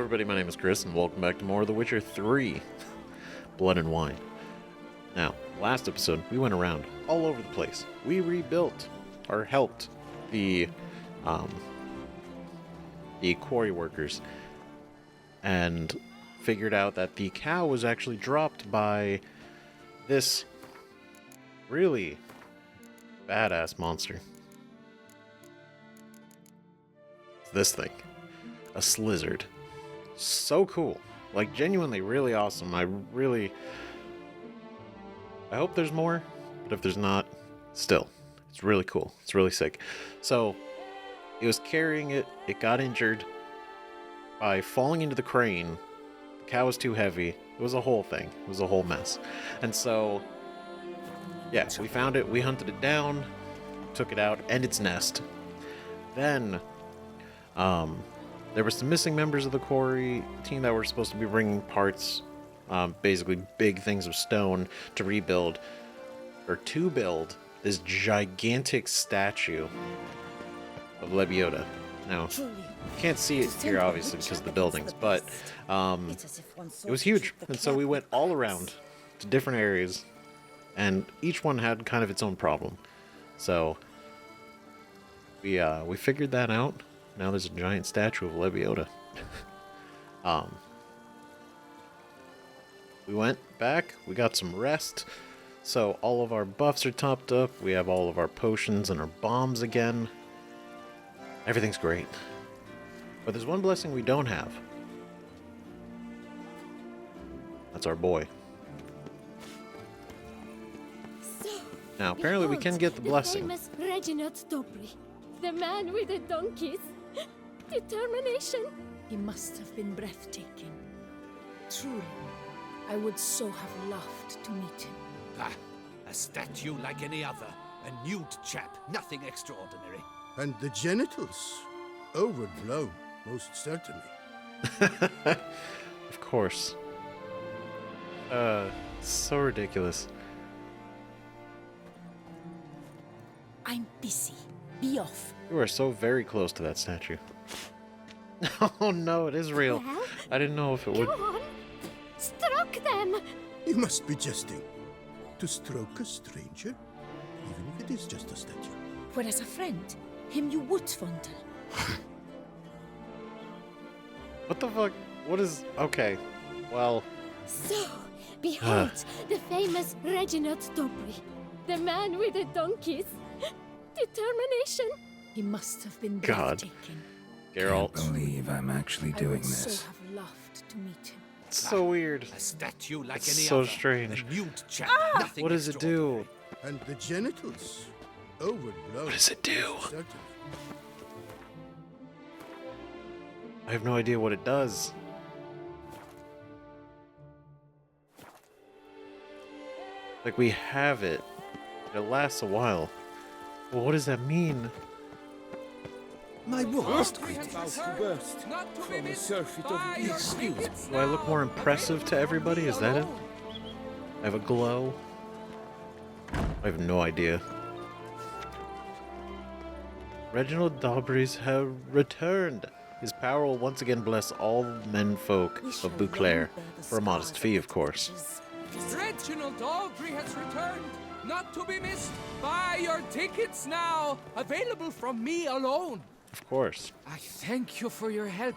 everybody, my name is Chris, and welcome back to more of The Witcher 3, Blood and Wine. Now, last episode, we went around all over the place. We rebuilt, or helped, the quarry workers, and figured out that the cow was actually dropped by this really badass monster. It's this thing. A slizzard. So cool. Like, genuinely really awesome. I hope there's more, but if there's not, still, it's really cool. It's really sick. So, it was carrying it. It got injured by falling into the crane. The cow was too heavy. It was a whole thing. It was a whole mess. And so, yeah, we found it. We hunted it down, took it out, and its nest. Then, there were some missing members of the quarry team that were supposed to be bringing parts, basically big things of stone to rebuild, or to build this gigantic statue of Lebioda. Now, you can't see it here obviously because of the buildings, but it was huge. And so we went all around to different areas, and each one had kind of its own problem. So we figured that out. Now there's a giant statue of Lebioda. We went back, we got some rest, so all of our buffs are topped up, we have all of our potions and our bombs again. Everything's great. But there's one blessing we don't have. That's our boy. Now, apparently we can get the blessing. The man with the donkeys. Determination. He must have been breathtaking. Truly, I would so have loved to meet him. Ah, a statue like any other. A nude chap, nothing extraordinary. And the genitals? Overblown, most certainly. Of course. So ridiculous. I'm busy. Be off. You are so very close to that statue. Oh no, it is real. Well, I didn't know if it would. Go on. Stroke them. You must be jesting. To stroke a stranger? Even if it is just a statue. Whereas a friend, him you would fondle. What the fuck? What is... Okay. Well... So, behold, the famous Reginald Dobry. The man with the donkeys. Determination. He must have been God. breathtaking. Geralt. Can't believe I'm actually I doing would this. so have loved to meet him. It's so weird. A statue like It's any so other. strange. A nude chap, nothing What does it do? And the genitals? Overblown. What does it do? most certainly. I have no idea what it does. Like, we have it. It lasts a while. Well, what does that mean? My warmest greetings. From the surfeit of Excuse me. Do I look more impressive to everybody? Is that it? I have a glow? I have no idea. Reginald Daubrys have returned. His power will once again bless all menfolk of Beauclair, for a modest fee, of course. Reginald Dalbury has returned, not to be missed. Buy your tickets now, available from me alone. Of course. I thank you for your help.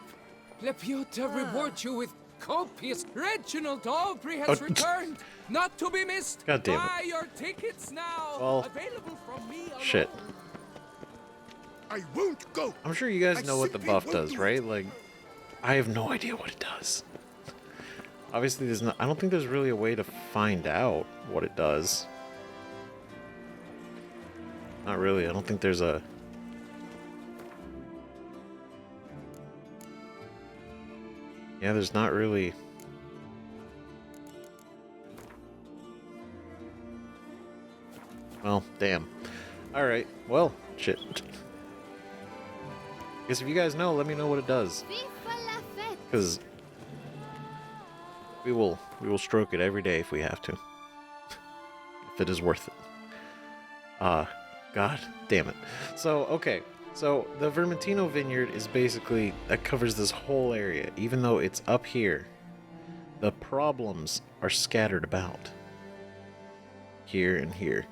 Lepiota reward you with copious. Reginald Dalbury has Oh, returned, not to be missed. God damn it. Buy your tickets now, Well, available from me alone. Shit. I won't go! I'm sure you guys I know what the simply buff won't does, do it. right? Like, I have no idea what it does. Obviously, there's not. I don't think there's really a way to find out what it does. Not really. I don't think there's a. Yeah, there's not really. Well, damn. Alright, well, shit. Guess if you guys know, let me know what it does. Because we will stroke it every day if we have to. If it is worth it. God damn it. So, okay. So the Vermentino vineyard is basically, that covers this whole area, even though it's up here. The problems are scattered about. Here and here.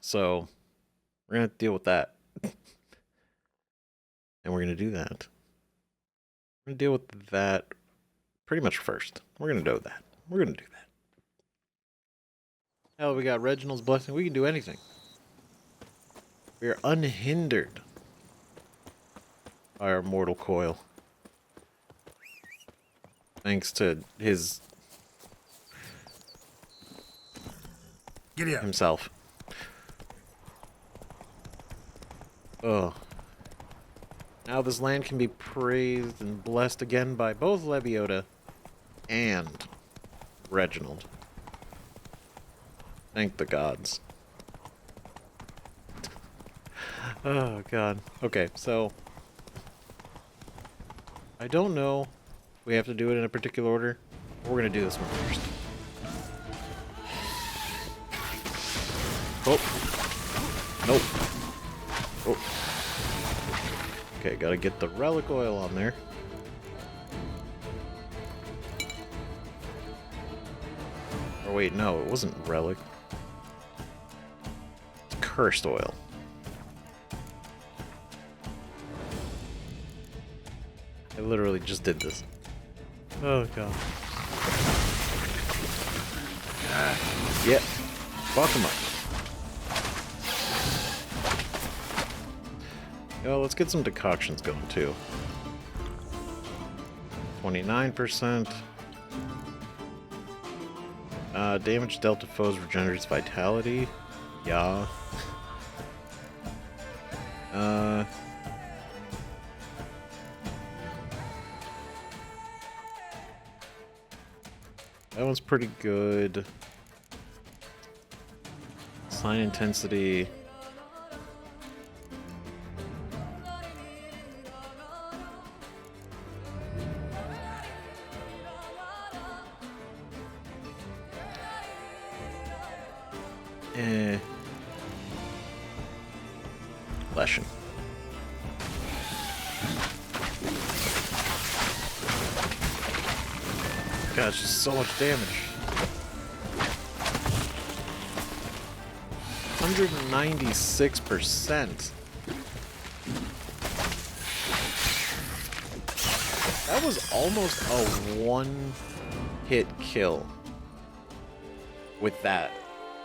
So we're going to deal with that. And we're going to do that. We're going to deal with that pretty much first. We're going to do that. We're going to do that. Hell, we got Reginald's blessing. We can do anything. We are unhindered by our mortal coil. Thanks to his... Giddy up. himself. Oh. Now this land can be praised and blessed again by both Lebioda and Reginald. Thank the gods. Oh, God. Okay, so... I don't know if we have to do it in a particular order. We're going to do this one first. Oh. Nope. Oh. Okay, gotta get the relic oil on there. Or wait, no, it wasn't relic. It's cursed oil. I literally just did this. Oh, God. Yeah. Fuck him up. Yo, let's get some decoctions going, too. 29%. Damage dealt to foes regenerates vitality. Yeah. That one's pretty good. Sign intensity. Lesson. God, it's just so much damage. 196%. That was almost a one-hit kill with that.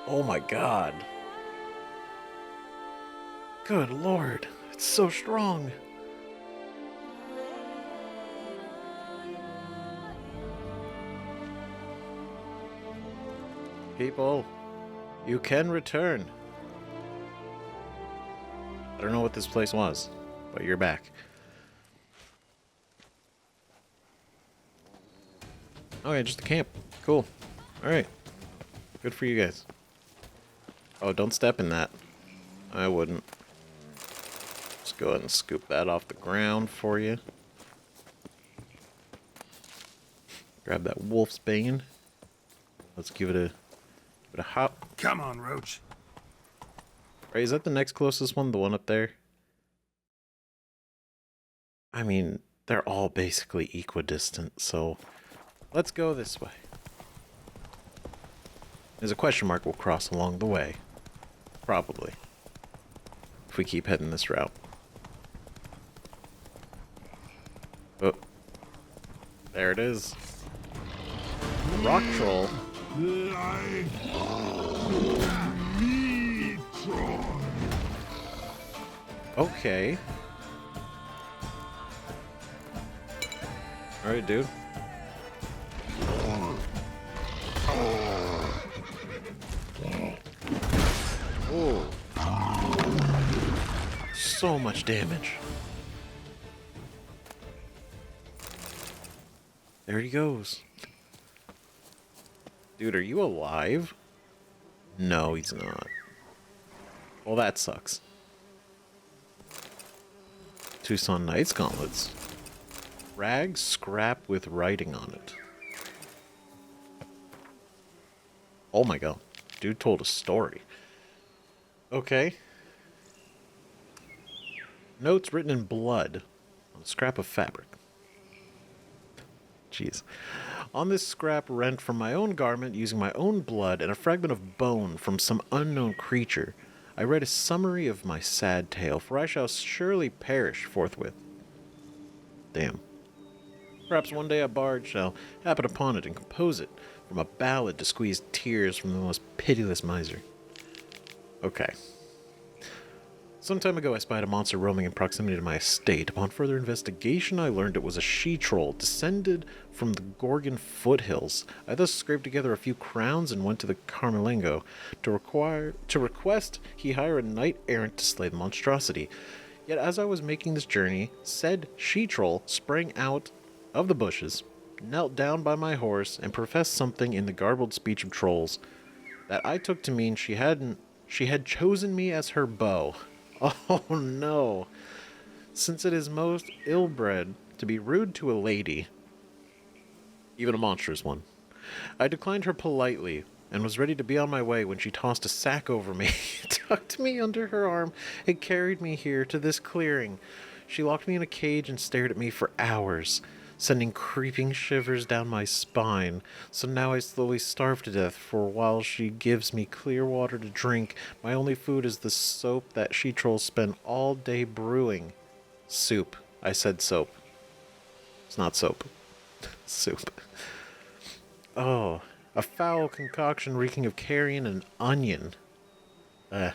Oh my God. Good Lord, it's so strong. People, you can return. I don't know what this place was, but you're back. Okay, just a camp. Cool. Alright. Good for you guys. Oh, don't step in that. I wouldn't. Let's go ahead and scoop that off the ground for you. Grab that wolf's bane. Let's give it a hop. Come on, Roach. Right, is that the next closest one? The one up there? I mean, they're all basically equidistant, so let's go this way. There's a question mark we'll cross along the way. Probably. If we keep heading this route. Oh. There it is. The rock troll. Okay. Alright, dude. Oh. So much damage. There he goes. Dude, are you alive? No, he's not. Well, that sucks. Tucson Knights Gauntlets. Rag scrap with writing on it. Oh my god. Dude told a story. Okay. Notes written in blood on a scrap of fabric. Jeez. On this scrap rent from my own garment using my own blood and a fragment of bone from some unknown creature, I read a summary of my sad tale, for I shall surely perish forthwith. Damn. Perhaps one day a bard shall happen upon it and compose it from a ballad to squeeze tears from the most pitiless miser. Okay. Some time ago I spied a monster roaming in proximity to my estate. Upon further investigation I learned it was a she-troll descended from the Gorgon foothills. I thus scraped together a few crowns and went to the Carmelengo to request he hire a knight-errant to slay the monstrosity. Yet as I was making this journey, said she-troll sprang out of the bushes, knelt down by my horse, and professed something in the garbled speech of trolls that I took to mean she had chosen me as her beau. Oh no. Since it is most ill-bred to be rude to a lady, even a monstrous one, I declined her politely and was ready to be on my way when she tossed a sack over me, tucked me under her arm, and carried me here to this clearing. She locked me in a cage and stared at me for hours, sending creeping shivers down my spine. So now I slowly starve to death, for while she gives me clear water to drink, my only food is the soap that she-trolls spend all day brewing. Soup. I said soap. It's not soap. Soup. Oh, a foul concoction reeking of carrion and onion. I'd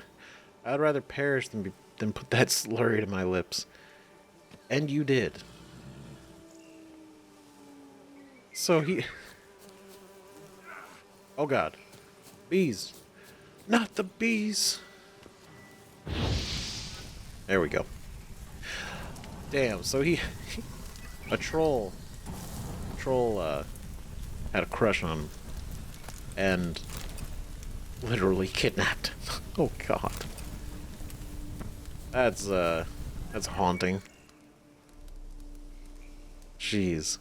rather perish than put that slurry to my lips. And you did. So he... Oh god. Bees. Not the bees. There we go. Damn, so he... A troll... had a crush on him. And... literally kidnapped him. Oh god. That's haunting. Jeez.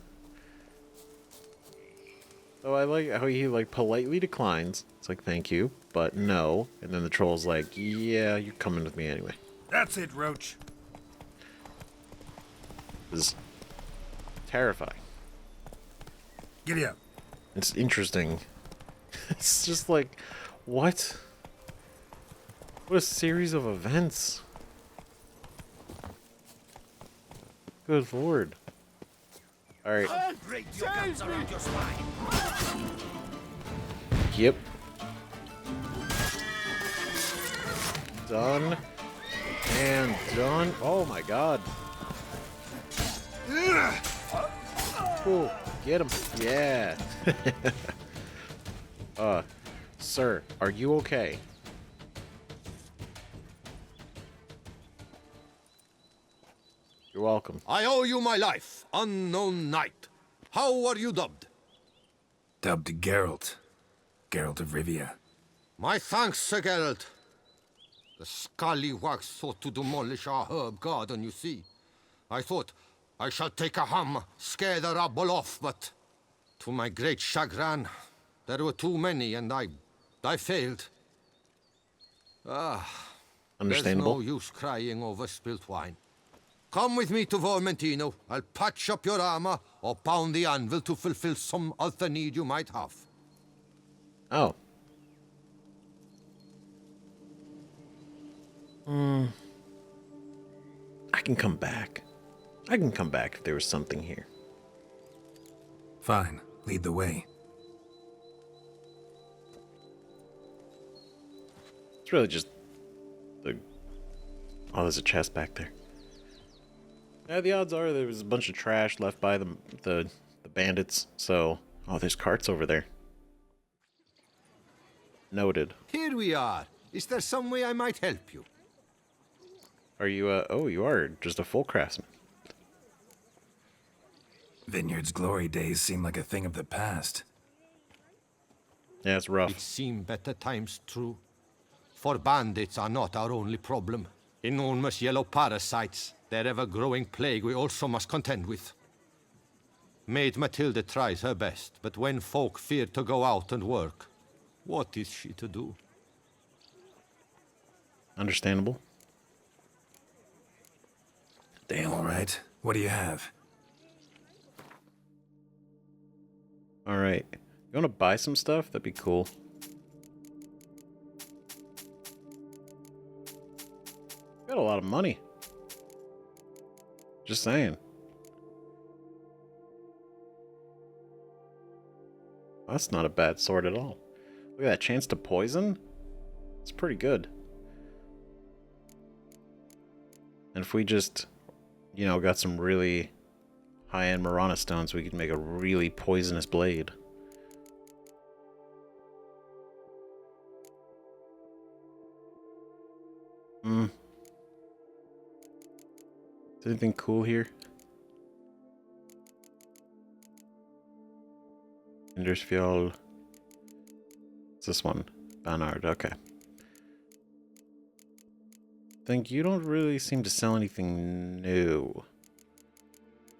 So I like how he, like, politely declines. It's like, thank you, but no. And then the troll's like, yeah, you're coming with me anyway. That's it, Roach. This is terrifying. Giddy up. It's interesting. It's just like, what? What a series of events. Good lord. Alright. Yep. Done. And done. Oh my god. Cool. Get him. Yeah. Sir, are you okay? You're welcome. I owe you my life, unknown knight. How are you dubbed? Dubbed Geralt. Geralt of Rivia. My thanks, Sir Geralt. The scallywags thought to demolish our herb garden, you see. I thought, I shall take a hammer, scare the rabble off, but to my great chagrin, there were too many, and I failed. Understandable. There's no use crying over spilt wine. Come with me to Vermentino. I'll patch up your armor or pound the anvil to fulfill some other need you might have. Oh. I can come back. I can come back if there was something here. Fine. Lead the way. It's really just the... Oh, there's a chest back there. Yeah, the odds are there was a bunch of trash left by the bandits, so... Oh, there's carts over there. Noted. Here we are. Is there some way I might help you? Are you, oh, you are just a full craftsman. Vineyard's glory days seem like a thing of the past. Yeah, it's rough. It seem better times true. For bandits are not our only problem. Enormous yellow parasites, their ever-growing plague we also must contend with. Maid Matilda tries her best, but when folk fear to go out and work, what is she to do? Understandable. All right. What do you have? Alright. You want to buy some stuff? That'd be cool. Got a lot of money. Just saying. That's not a bad sword at all. Look at that chance to poison. It's pretty good. And if we just, you know, got some really high-end Marana stones, we could make a really poisonous blade. Is anything cool here? Indersfjall. It's this one. Banard, okay. Think you don't really seem to sell anything new.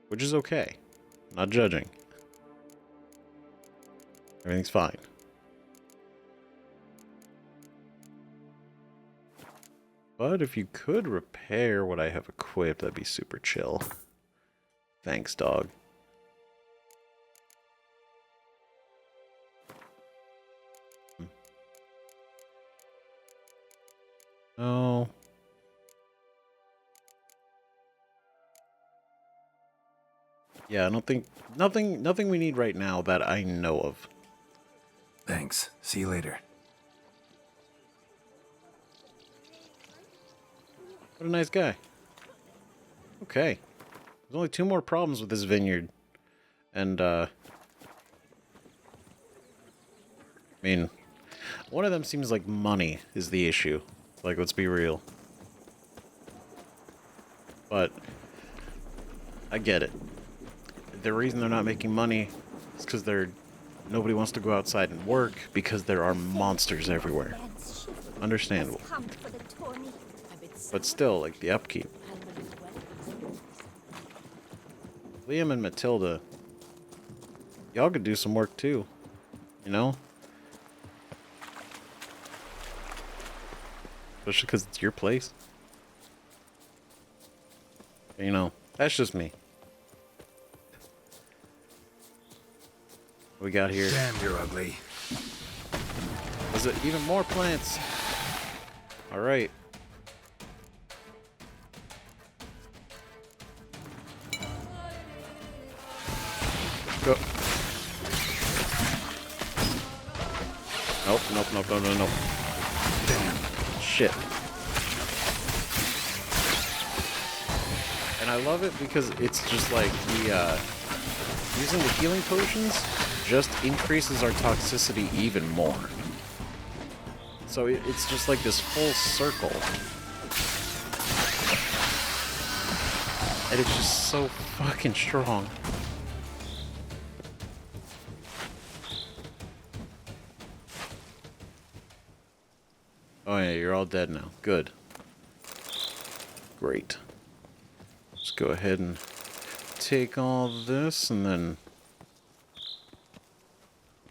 Which is okay. Not judging. Everything's fine. But if you could repair what I have equipped, that'd be super chill. Thanks, dog. Oh. Yeah, I don't think nothing we need right now that I know of. Thanks. See you later. What a nice guy. Okay. There's only 2 more problems with this vineyard. And I mean, one of them seems like money is the issue. Like, let's be real. But I get it. The reason they're not making money is because nobody wants to go outside and work because there are monsters everywhere. Understandable. But still, like, the upkeep. Liam and Matilda, y'all could do some work too, you know? Especially because it's your place. You know, that's just me. What we got here? Damn, you're ugly. Is it even more plants? Alright. Go. Nope, nope, nope, nope, nope, nope. Damn. Shit. And I love it because it's just like using the healing potions just increases our toxicity even more. So it's just like this full circle. And it's just so fucking strong. Oh yeah, you're all dead now. Good. Great. Let's go ahead and take all this and then...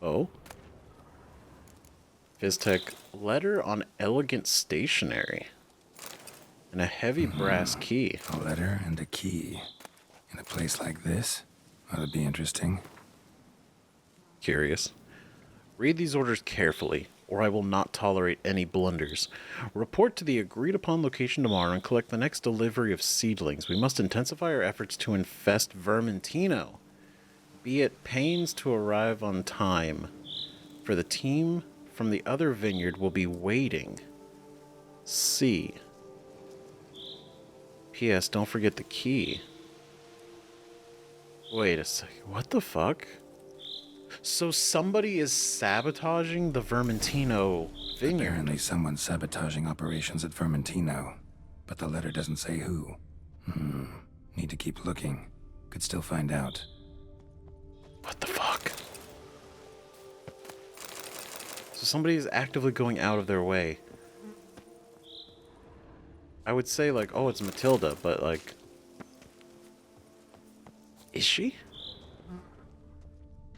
Oh. Viztech letter on elegant stationery. And a heavy brass key. A letter and a key. In a place like this? That'd be interesting. Curious. Read these orders carefully, or I will not tolerate any blunders. Report to the agreed-upon location tomorrow and collect the next delivery of seedlings. We must intensify our efforts to infest Vermentino. Be at pains to arrive on time, for the team from the other vineyard will be waiting. C. P.S. Don't forget the key. Wait a second. What the fuck? So somebody is sabotaging the Vermentino vineyard. Apparently someone's sabotaging operations at Vermentino. But the letter doesn't say who. Need to keep looking. Could still find out. What the fuck? So somebody is actively going out of their way. I would say, like, oh, it's Matilda, but, like... Is she?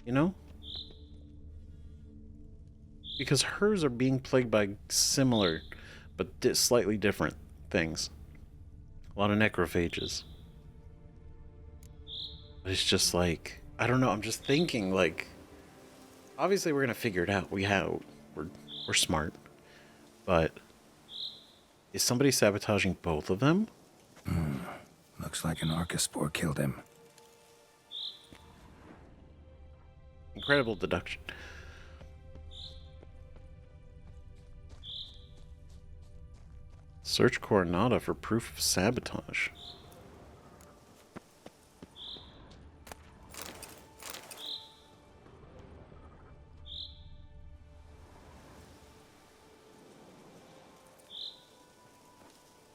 You know? Because hers are being plagued by similar, but slightly different things. A lot of necrophages. But it's just like, I don't know. I'm just thinking like, obviously we're gonna figure it out. We're smart, but is somebody sabotaging both of them? Looks like an Archospore killed him. Incredible deduction. Search Coronata for proof of sabotage.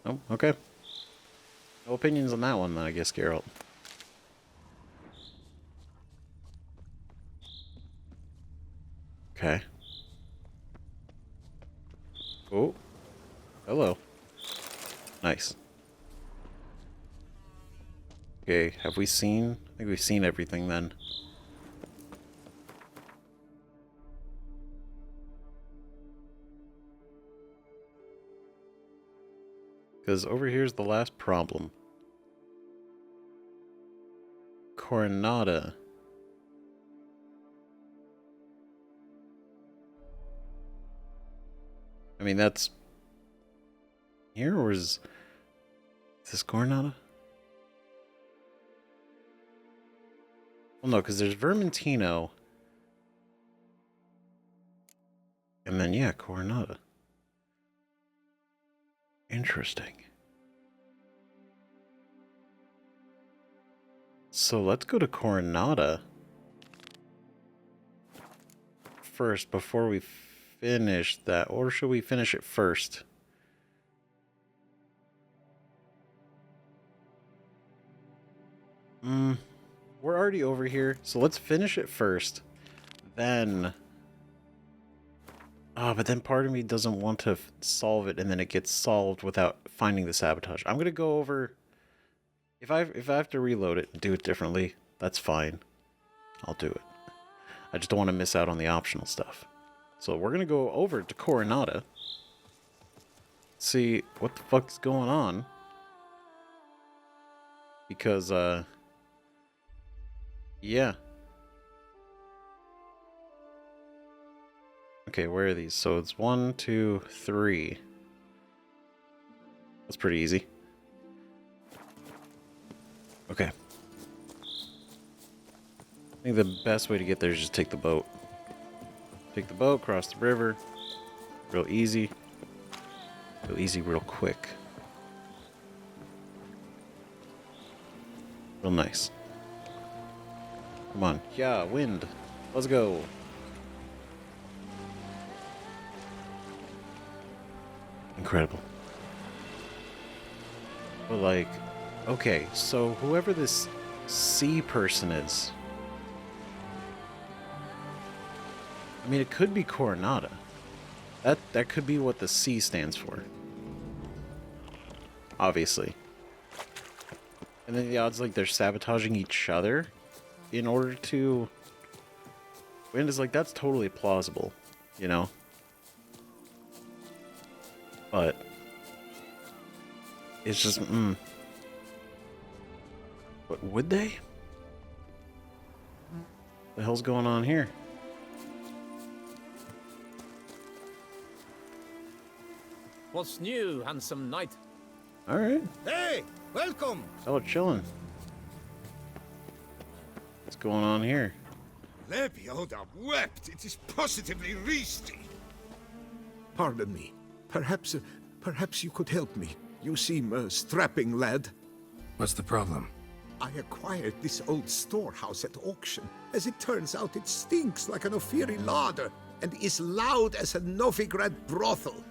Oh, okay. No opinions on that one, then, I guess, Geralt. Okay. Oh. Hello. Nice. Okay, have we seen? I think we've seen everything then. Because over here's the last problem. Coronata. I mean, that's here, or is this Coronata? Well, no, because there's Vermentino. And then, yeah, Coronata. Interesting. So let's go to Coronata first before we finish that. Or should we finish it first? We're already over here, so let's finish it first. Then... Oh, but then part of me doesn't want to solve it, and then it gets solved without finding the sabotage. I'm gonna go over... If I have to reload it and do it differently, that's fine. I'll do it. I just don't want to miss out on the optional stuff. So we're gonna go over to Coronata. See what the fuck's going on. Because, yeah. Okay, where are these? So it's 1, 2, 3. That's pretty easy. Okay. I think the best way to get there is just take the boat. Take the boat, cross the river. Real easy. Real easy, real quick. Real nice. Come on. Yeah, wind. Let's go. Incredible. But like, okay, so whoever this C person is, I mean, it could be Coronata. That could be what the C stands for. Obviously. And then the odds like they're sabotaging each other in order to win is like, that's totally plausible, you know? But it's just, But would they? The hell's going on here? What's new, handsome knight? Alright. Hey, welcome! Oh, chilling. What's going on here? Lebioda wept. It is positively risky. Pardon me. Perhaps you could help me. You seem a strapping lad. What's the problem? I acquired this old storehouse at auction. As it turns out, it stinks like an Ophiri larder and is loud as a Novigrad brothel.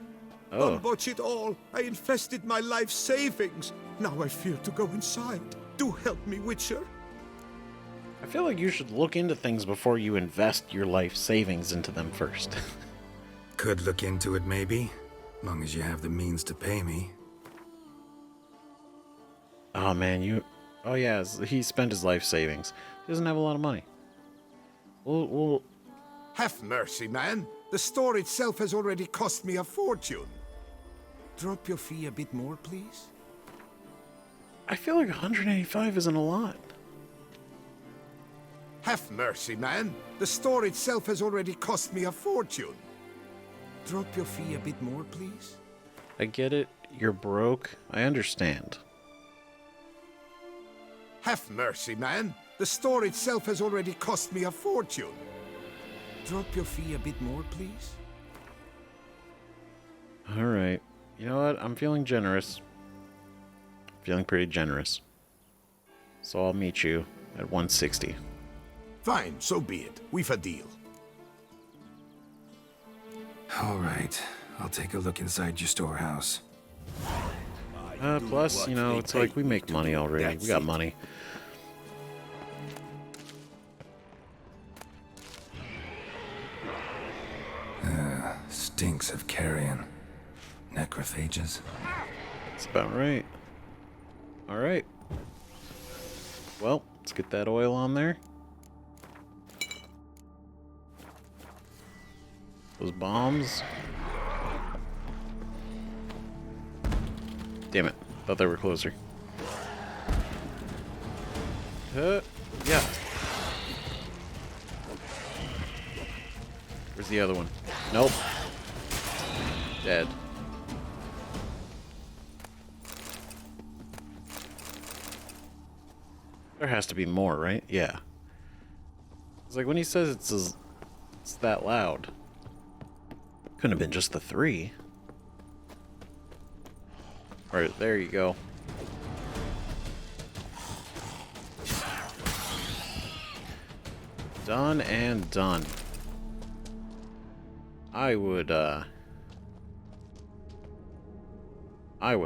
Oh. On watch it all, I invested my life savings. Now I fear to go inside. Do help me, Witcher. I feel like you should look into things before you invest your life savings into them first. Could look into it, maybe. Long as you have the means to pay me. Oh, man, you... Oh, yeah, he spent his life savings. He doesn't have a lot of money. Well... Have mercy, man. The store itself has already cost me a fortune. Drop your fee a bit more, please. I feel like 185 isn't a lot. Have mercy, man. The store itself has already cost me a fortune. Drop your fee a bit more, please. I get it. You're broke. I understand. Have mercy, man. The store itself has already cost me a fortune. Drop your fee a bit more, please. All right. You know what? I'm feeling generous. Feeling pretty generous. So I'll meet you at 160. Fine, so be it. We've a deal. All right. I'll take a look inside your storehouse. Plus, you know, it's like we make money already. We got money. Stinks of carrion. Necrophages. That's about right. All right. Well, let's get that oil on there. Those bombs. Damn it. Thought they were closer. Yeah. Where's the other one? Nope. Dead. There has to be more, right? Yeah. It's like when he says it's that loud. Couldn't have been just the 3. Alright, there you go. Done and done. I would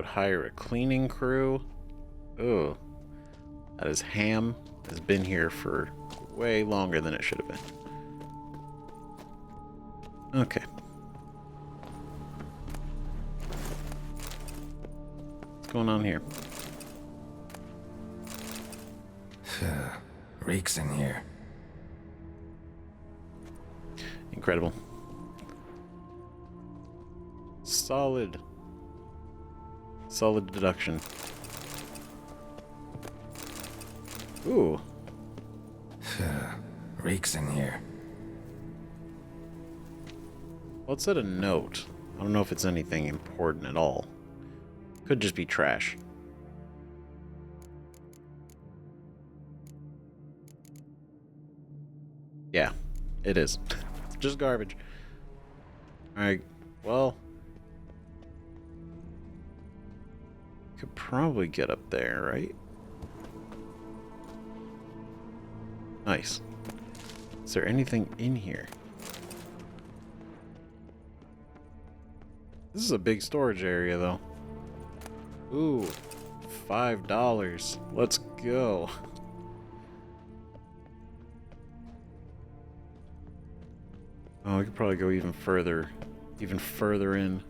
hire a cleaning crew. Ugh. That is ham. Has been here for way longer than it should have been. Okay. What's going on here? Reeks in here. Incredible. Solid deduction. Ooh. Reeks in here. Well, it said a note. I don't know if it's anything important at all. Could just be trash. Yeah, it is. Just garbage. Alright, well. Could probably get up there, right? Nice. Is there anything in here? This is a big storage area, though. Ooh, $5. Let's go. Oh, we could probably go even further in.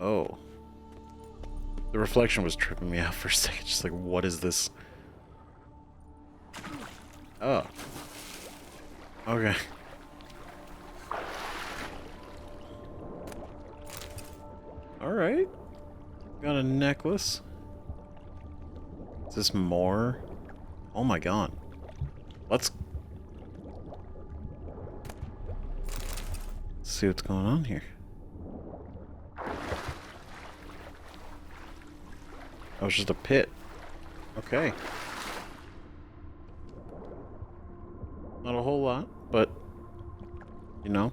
Oh. The reflection was tripping me out for a second. Just like, what is this? Oh. Okay. Alright. Got a necklace. Is this more? Oh my god. Let's see what's going on here. That was just a pit. Okay. Not a whole lot, but you know.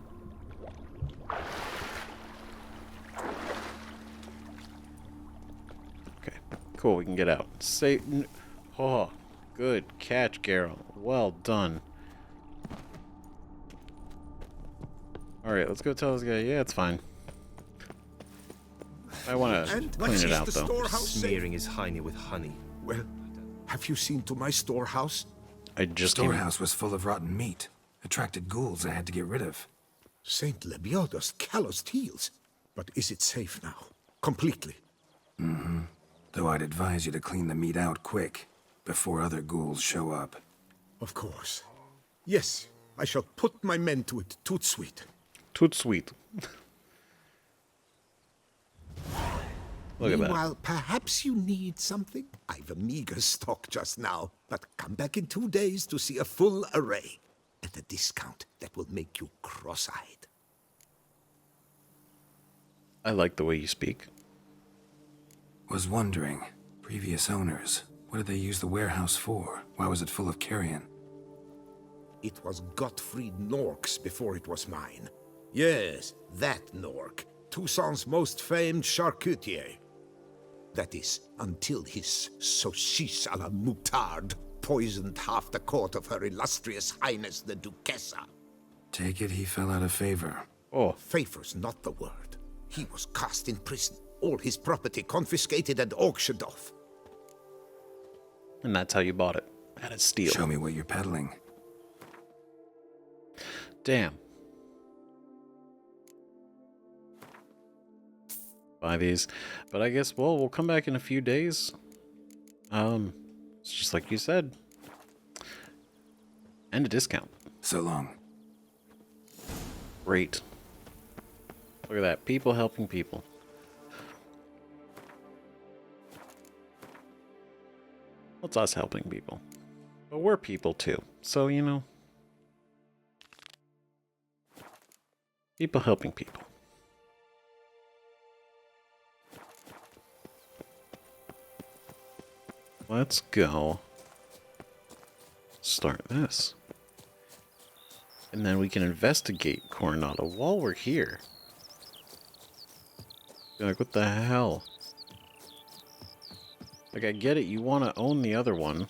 Okay, cool. We can get out. Satan. Oh, good catch, Geralt. Well done. All right, let's go tell this guy. Yeah, it's fine. I want to clean it out, though. Smearing his hiney with honey. Well, have you seen to my storehouse? I just Storehouse was full of rotten meat. Attracted ghouls I had to get rid of. Saint Lebioda's calloused heels. But is it safe now? Completely? Mm-hmm. Though I'd advise you to clean the meat out quick, before other ghouls show up. Of course. Yes, I shall put my men to it. Toot sweet. Toot sweet. Look at that. Meanwhile, perhaps you need something? I've a meager stock just now, but come back in 2 days to see a full array. At a discount that will make you cross-eyed. I like the way you speak. Was wondering, previous owners, what did they use the warehouse for? Why was it full of carrion? It was Gottfried Nork's before it was mine. Yes, that Nork, Toussaint's most famed charcutier. That is, until his saucisse à la moutarde poisoned half the court of Her Illustrious Highness the Duchessa. Take it he fell out of favor. Oh, Favor's not the word. He was cast in prison, all his property confiscated and auctioned off. and that's how you bought it. At a steal. Show me what you're peddling. Damn. Buy these. But I guess, well, we'll come back in a few days. It's just like you said. And a discount. So long. Great. Look at that. People helping people. Well, it's us helping people. But we're people too. So, you know. People helping people. Let's go. Start this. And then we can investigate Coronado while we're here. You're like, what the hell? Like, I get it, you want to own the other one.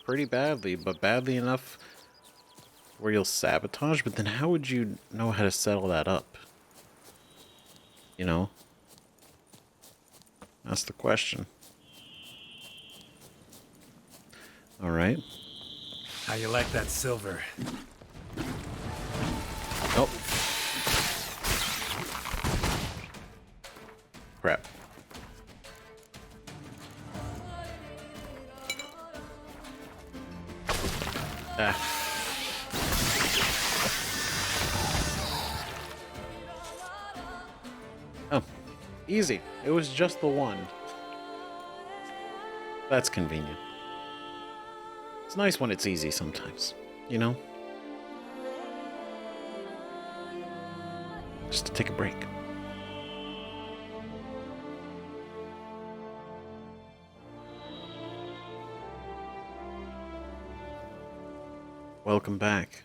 Pretty badly, but badly enough where you'll sabotage, but then how would you know how to settle that up? You know? That's the question. Alright. How you like that silver? Oh. Crap. Ah. Oh. Easy. It was just the one. That's convenient. It's nice when it's easy sometimes, you know? Just to take a break. Welcome back.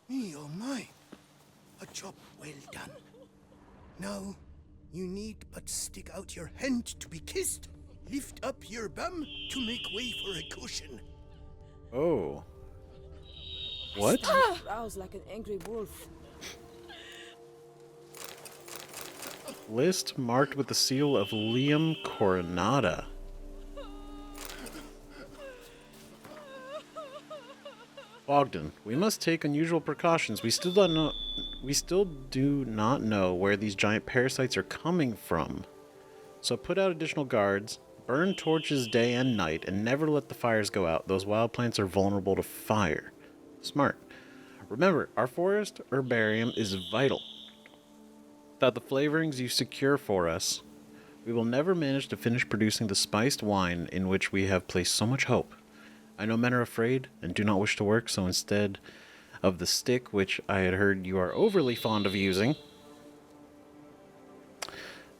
Me, oh my. A job well done. Now, you need but stick out your hand to be kissed. Lift up your bum to make way for a cushion. Oh. What? Growls like an angry wolf. List marked with the seal of Liam Coronada. Bogdan, we must take unusual precautions. We still do not know where these giant parasites are coming from. So put out additional guards. Burn torches day and night, and never let the fires go out. Those wild plants are vulnerable to fire. Smart. Remember, our forest herbarium is vital. Without the flavorings you secure for us, we will never manage to finish producing the spiced wine in which we have placed so much hope. I know men are afraid and do not wish to work, so instead of the stick, which I had heard you are overly fond of using,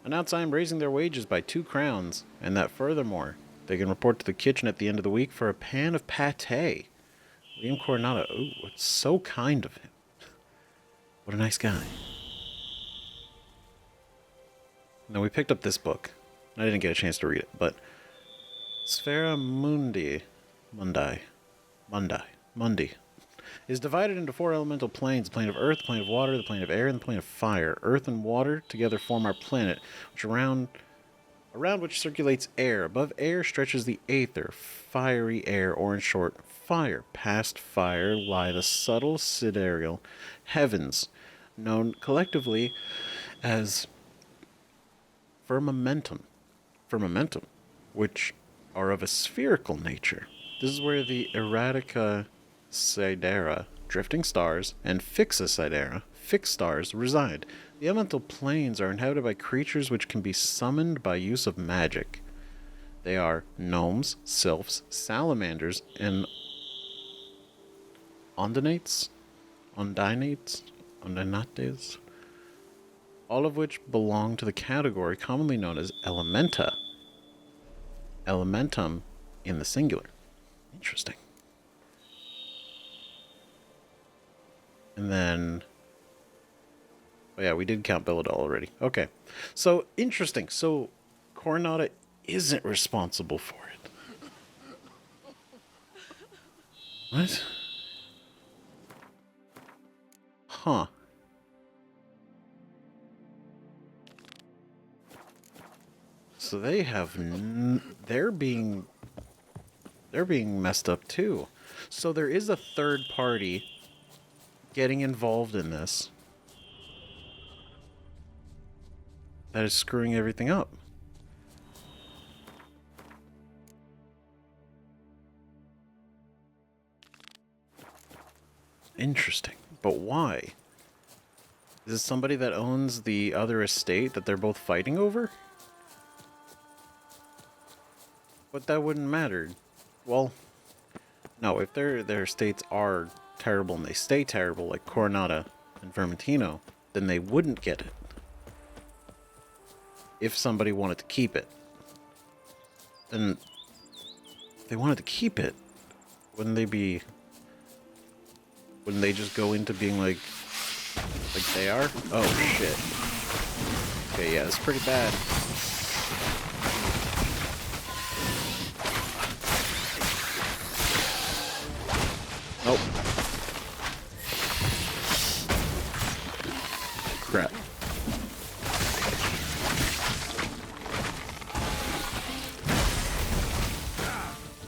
announce I am raising their wages by 2 crowns, and that furthermore, they can report to the kitchen at the end of the week for a pan of pate. Liam Coronado, ooh, it's so kind of him. What a nice guy. Now we picked up this book. I didn't get a chance to read it, but Sfera Mundi is divided into 4 elemental planes: the plane of earth, the plane of water, the plane of air, and the plane of fire. Earth and water together form our planet, which around which circulates air. Above air stretches the aether, fiery air, or in short, fire. Past fire lie the subtle sidereal heavens, known collectively as firmamentum, which are of a spherical nature. This is where the Erratica Sidera drifting stars, and fixa sidera, fixed stars, reside. The elemental planes are inhabited by creatures which can be summoned by use of magic. They are gnomes, sylphs, salamanders, and ondinates, all of which belong to the category commonly known as elementa. Elementum in the singular. Interesting. And then... oh yeah, we did count Belladol already. Okay. So, interesting. So, Coronata isn't responsible for it. What? Huh. So they have they're being messed up too. So there is a third party getting involved in this that is screwing everything up. Interesting. But why? Is it somebody that owns the other estate that they're both fighting over? But that wouldn't matter. Well, no, if their estates are terrible and they stay terrible, like Coronata and Vermentino, then they wouldn't get it. If somebody wanted to keep it. Then, if they wanted to keep it, wouldn't they just go into being like they are? Oh, shit. Okay, yeah, it's pretty bad. Oh. Crap.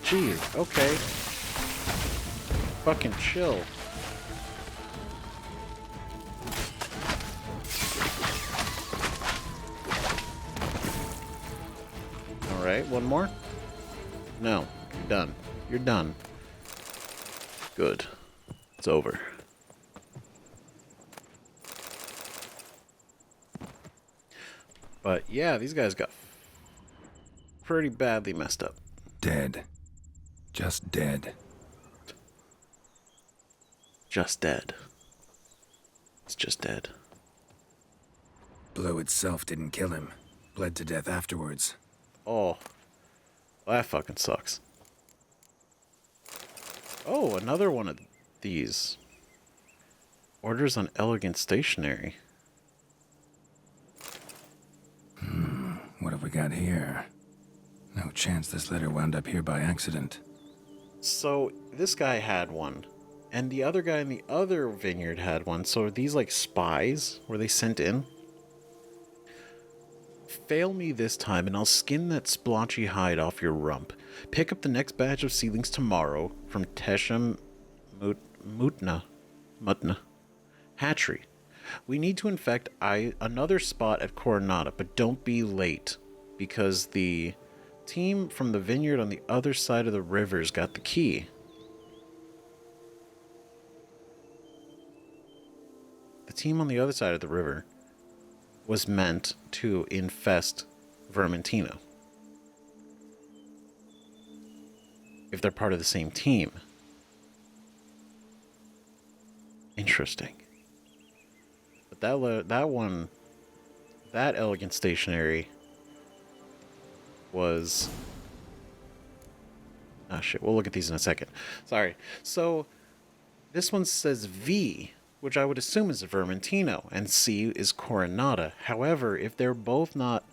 Jeez, okay. Fucking chill. Alright, one more? No, you're done. You're done. Good. It's over. But yeah, these guys got pretty badly messed up. Dead. Just dead. Just dead. It's just dead. Blow itself didn't kill him. Bled to death afterwards. Oh. That fucking sucks. Oh, another one of these. Orders on elegant stationery. What have we got here? No chance this letter wound up here by accident. So, this guy had one. And the other guy in the other vineyard had one. So are these like spies? Were they sent in? Fail me this time and I'll skin that splotchy hide off your rump. Pick up the next batch of seedlings tomorrow from Teshem Mutna Hatchery. We need to infect another spot at Coronata, but don't be late, because the team from the vineyard on the other side of the river's got the key. The team on the other side of the river was meant to infest Vermentino. If they're part of the same team. Interesting. But that elegant stationery was... ah, shit, we'll look at these in a second. Sorry. So, this one says V, which I would assume is Vermentino, and C is Coronata. However, if they're both not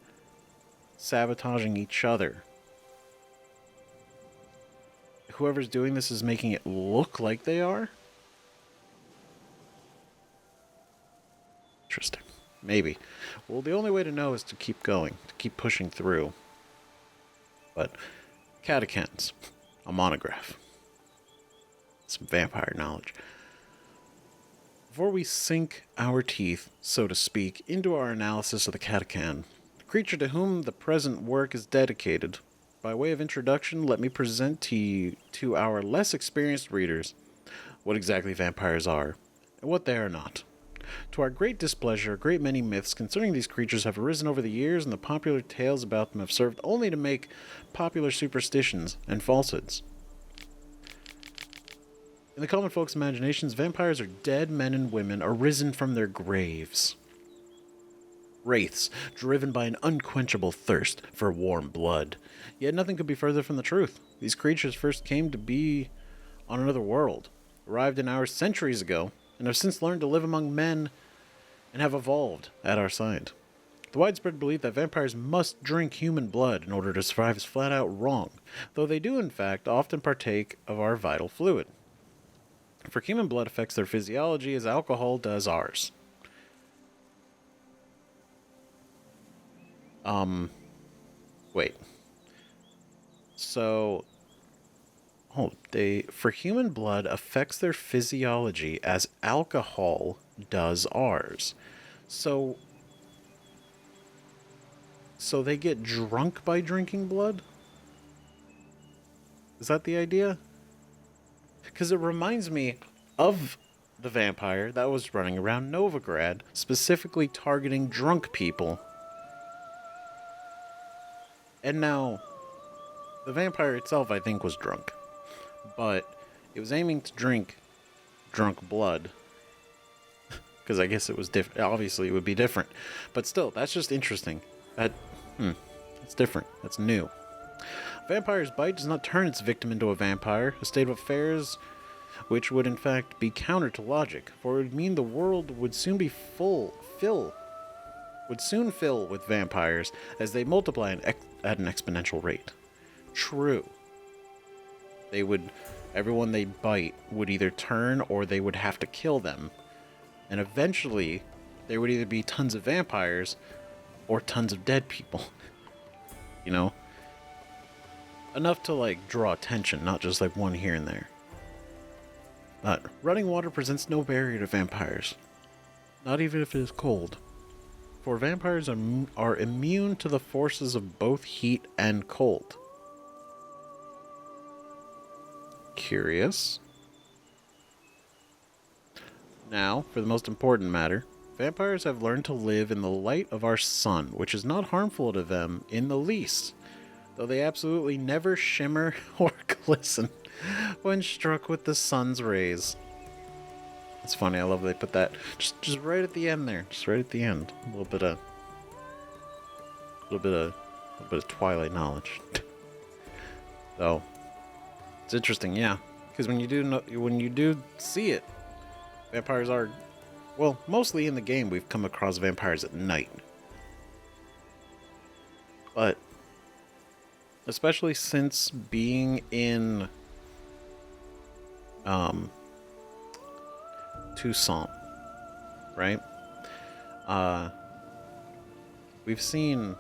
sabotaging each other, whoever's doing this is making it look like they are? Interesting. Maybe. Well, the only way to know is to keep going, to keep pushing through. But, catechans, a monograph. Some vampire knowledge. Before we sink our teeth, so to speak, into our analysis of the catechan, the creature to whom the present work is dedicated, by way of introduction, let me present to our less experienced readers what exactly vampires are and what they are not. To our great displeasure, a great many myths concerning these creatures have arisen over the years, and the popular tales about them have served only to make popular superstitions and falsehoods. In the common folks' imaginations, vampires are dead men and women arisen from their graves. Wraiths, driven by an unquenchable thirst for warm blood. Yet nothing could be further from the truth. These creatures first came to be on another world, arrived in ours centuries ago, and have since learned to live among men and have evolved at our side. The widespread belief that vampires must drink human blood in order to survive is flat out wrong, though they do in fact often partake of our vital fluid. For human blood affects their physiology as alcohol does ours. Wait. So, for human blood affects their physiology as alcohol does ours. So they get drunk by drinking blood? Is that the idea? Because it reminds me of the vampire that was running around Novigrad, specifically targeting drunk people. And now, the vampire itself, I think, was drunk. But it was aiming to drink drunk blood. Because I guess it was different. Obviously, it would be different. But still, that's just interesting. It's different. That's new. A vampire's bite does not turn its victim into a vampire, a state of affairs which would in fact be counter to logic, for it would mean the world would soon be fill with vampires as they multiply at an exponential rate. True. Everyone they bite would either turn or they would have to kill them. And eventually, there would either be tons of vampires or tons of dead people. You know? Enough to, draw attention, not just, one here and there. But running water presents no barrier to vampires. Not even if it is cold. For vampires are immune to the forces of both heat and cold. Curious. Now, for the most important matter, vampires have learned to live in the light of our sun, which is not harmful to them in the least, though they absolutely never shimmer or glisten when struck with the sun's rays. It's funny, I love they put that just right at the end there, just right at the end. A little bit of Twilight knowledge. So it's interesting, yeah, because when you do see it, vampires are, well, mostly in the game we've come across vampires at night, but especially since being in Toussaint, right? We've seen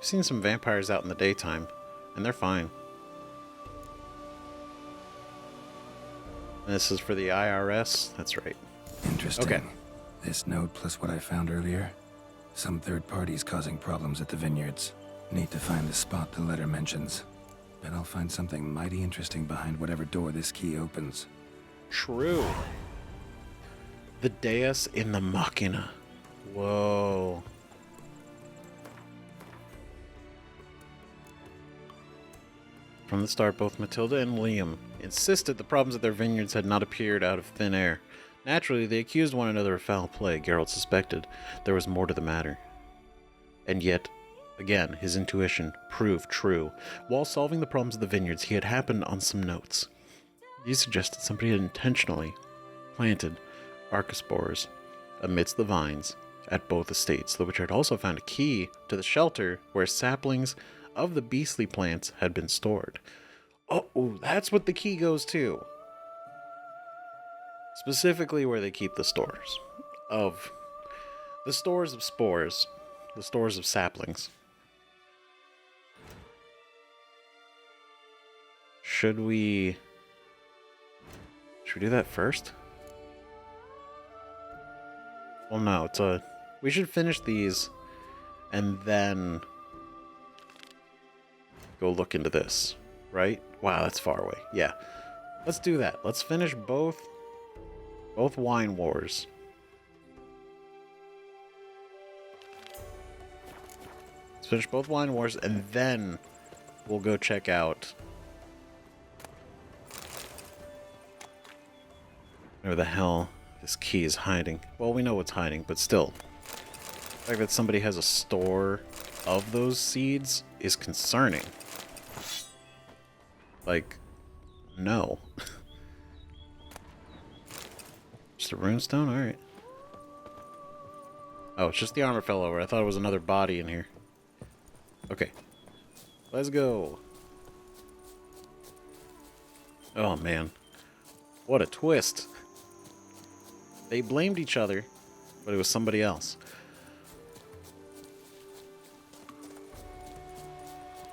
some vampires out in the daytime, and they're fine. And this is for the IRS? That's right. Interesting. Okay. This note plus what I found earlier. Some third parties causing problems at the vineyards. Need to find the spot the letter mentions. Bet I'll find something mighty interesting behind whatever door this key opens. True. The Deus in the Machina. Whoa. From the start, both Matilda and Liam insisted the problems at their vineyards had not appeared out of thin air. Naturally, they accused one another of foul play. Geralt suspected there was more to the matter. And yet, again, his intuition proved true. While solving the problems of the vineyards, he had happened on some notes. These suggested somebody had intentionally planted archospores amidst the vines at both estates, though which had also found a key to the shelter where saplings of the beastly plants had been stored. Oh, that's what the key goes to. Specifically where they keep the stores of spores, the stores of saplings. Should we do that first? Well, no, we should finish these and then go look into this, right? Wow, that's far away. Yeah. Let's do that. Let's finish both wine wars. Let's finish both wine wars, and then we'll go check out where the hell this key is hiding. Well, we know what's hiding, but still. The fact that somebody has a store of those seeds is concerning. Like, no. Just a runestone? Alright. Oh, it's just the armor fell over. I thought it was another body in here. Okay. Let's go. Oh, man. What a twist. They blamed each other, but it was somebody else.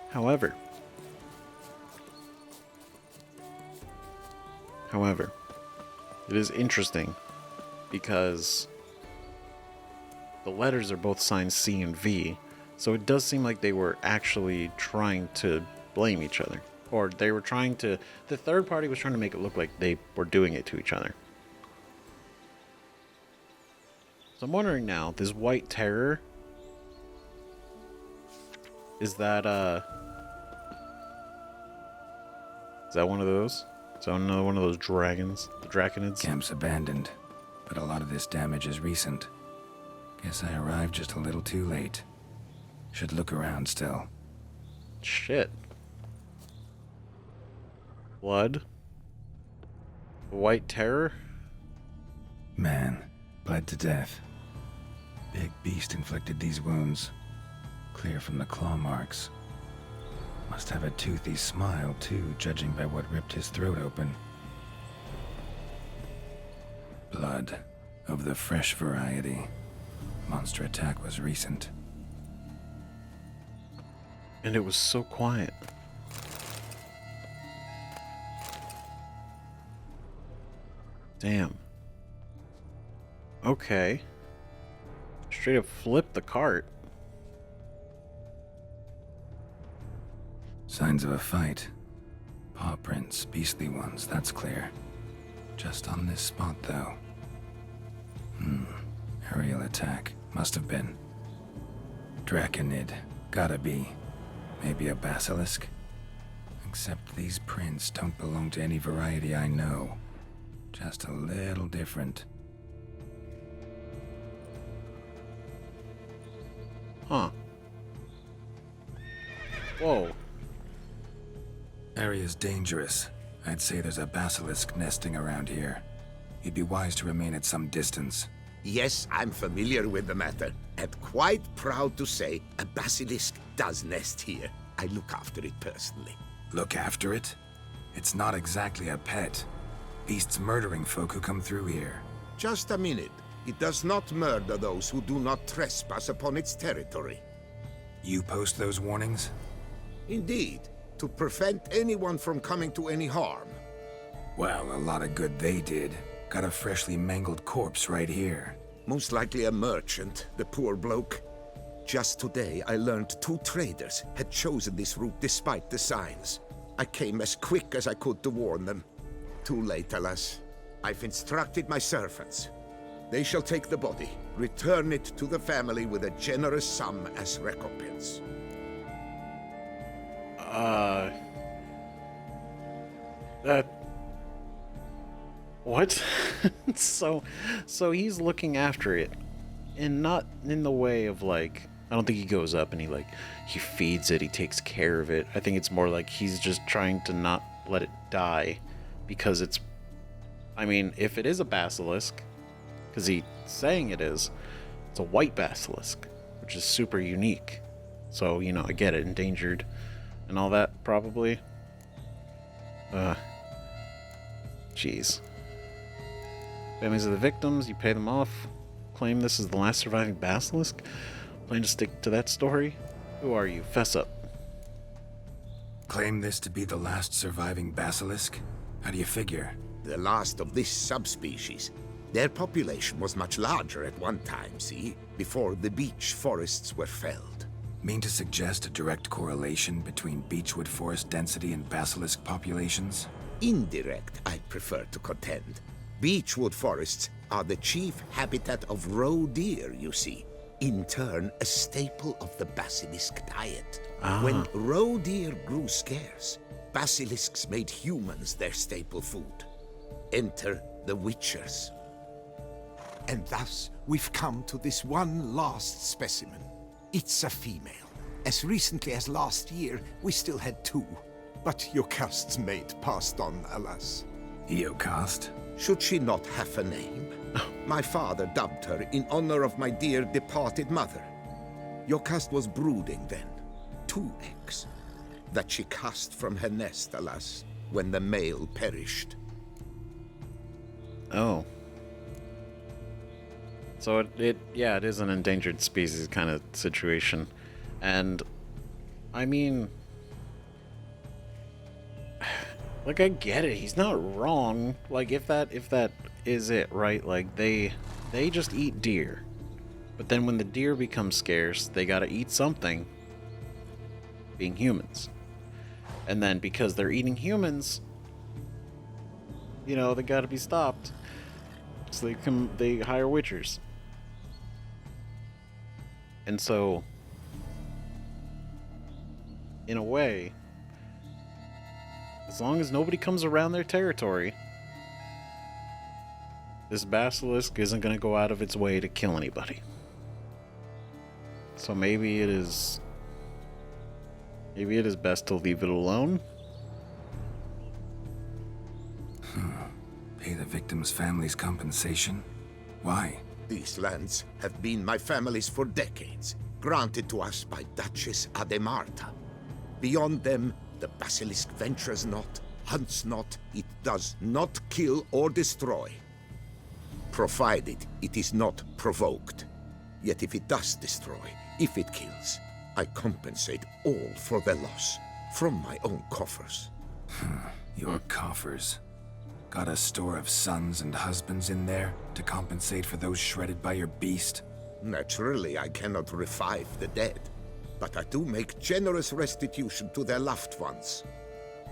However, it is interesting because the letters are both signed C and V, so it does seem like they were actually trying to blame each other. Or they were trying to... The third party was trying to make it look like they were doing it to each other. So I'm wondering now, this white terror... Is that one of those? Is that another one of those dragons? The draconids? Camp's abandoned, but a lot of this damage is recent. Guess I arrived just a little too late. Should look around still. Shit. Blood? The white terror? Man, bled to death. Big beast inflicted these wounds. Clear from the claw marks. Must have a toothy smile, too, judging by what ripped his throat open. Blood. Of the fresh variety. Monster attack was recent. And it was so quiet. Damn. Okay. Straight up flipped the cart. Signs of a fight. Paw prints, beastly ones, that's clear. Just on this spot, though. Aerial attack. Must have been. Draconid. Gotta be. Maybe a basilisk? Except these prints don't belong to any variety I know. Just a little different. Huh. Whoa. Area's dangerous. I'd say there's a basilisk nesting around here. You'd be wise to remain at some distance. Yes, I'm familiar with the matter, and quite proud to say a basilisk does nest here. I look after it personally. Look after it? It's not exactly a pet. Beasts murdering folk who come through here. Just a minute. It does not murder those who do not trespass upon its territory. You post those warnings? Indeed, to prevent anyone from coming to any harm. Well, a lot of good they did. Got a freshly mangled corpse right here. Most likely a merchant, the poor bloke. Just today, I learned 2 traders had chosen this route despite the signs. I came as quick as I could to warn them. Too late, alas. I've instructed my servants. They shall take the body, return it to the family with a generous sum as recompense. What? so he's looking after it, and not in the way of like, I don't think he goes up and he feeds it, he takes care of it. I think it's more like he's just trying to not let it die, because it's, I mean, if it is a basilisk, because he's saying it is, it's a white basilisk, which is super unique. So, you know, I get it, endangered and all that, probably. Jeez. Families of the victims, you pay them off. Claim this is the last surviving basilisk? Plan to stick to that story? Who are you? Fess up. Claim this to be the last surviving basilisk? How do you figure? The last of this subspecies. Their population was much larger at one time, see? Before the beech forests were felled. Mean to suggest a direct correlation between beechwood forest density and basilisk populations? indirect, I prefer to contend. Beechwood forests are the chief habitat of roe deer, you see. In turn, a staple of the basilisk diet. When roe deer grew scarce, basilisks made humans their staple food. Enter the witchers. And thus, we've come to this one last specimen. It's a female. As recently as last year, we still had 2. But Jocast's mate passed on, alas. Jocast? Should she not have a name? My father dubbed her in honor of my dear departed mother. Jocast was brooding then. 2 eggs. That she cast from her nest, alas, when the male perished. Oh. So it is an endangered species kind of situation. And I mean, like, I get it. He's not wrong. Like, if that is it, right? Like, they just eat deer. But then when the deer become scarce, they gotta eat something, being humans. And then because they're eating humans, you know, they gotta be stopped. So they hire witchers. And so, in a way, as long as nobody comes around their territory, this basilisk isn't going to go out of its way to kill anybody. So maybe it is best to leave it alone. Pay the victim's family's compensation? Why? These lands have been my family's for decades, granted to us by Duchess Ademarta. Beyond them, the basilisk ventures not, hunts not, it does not kill or destroy. Provided it is not provoked. Yet if it does destroy, if it kills, I compensate all for the loss, from my own coffers. Your coffers? Got a store of sons and husbands in there to compensate for those shredded by your beast? Naturally, I cannot revive the dead, but I do make generous restitution to their loved ones.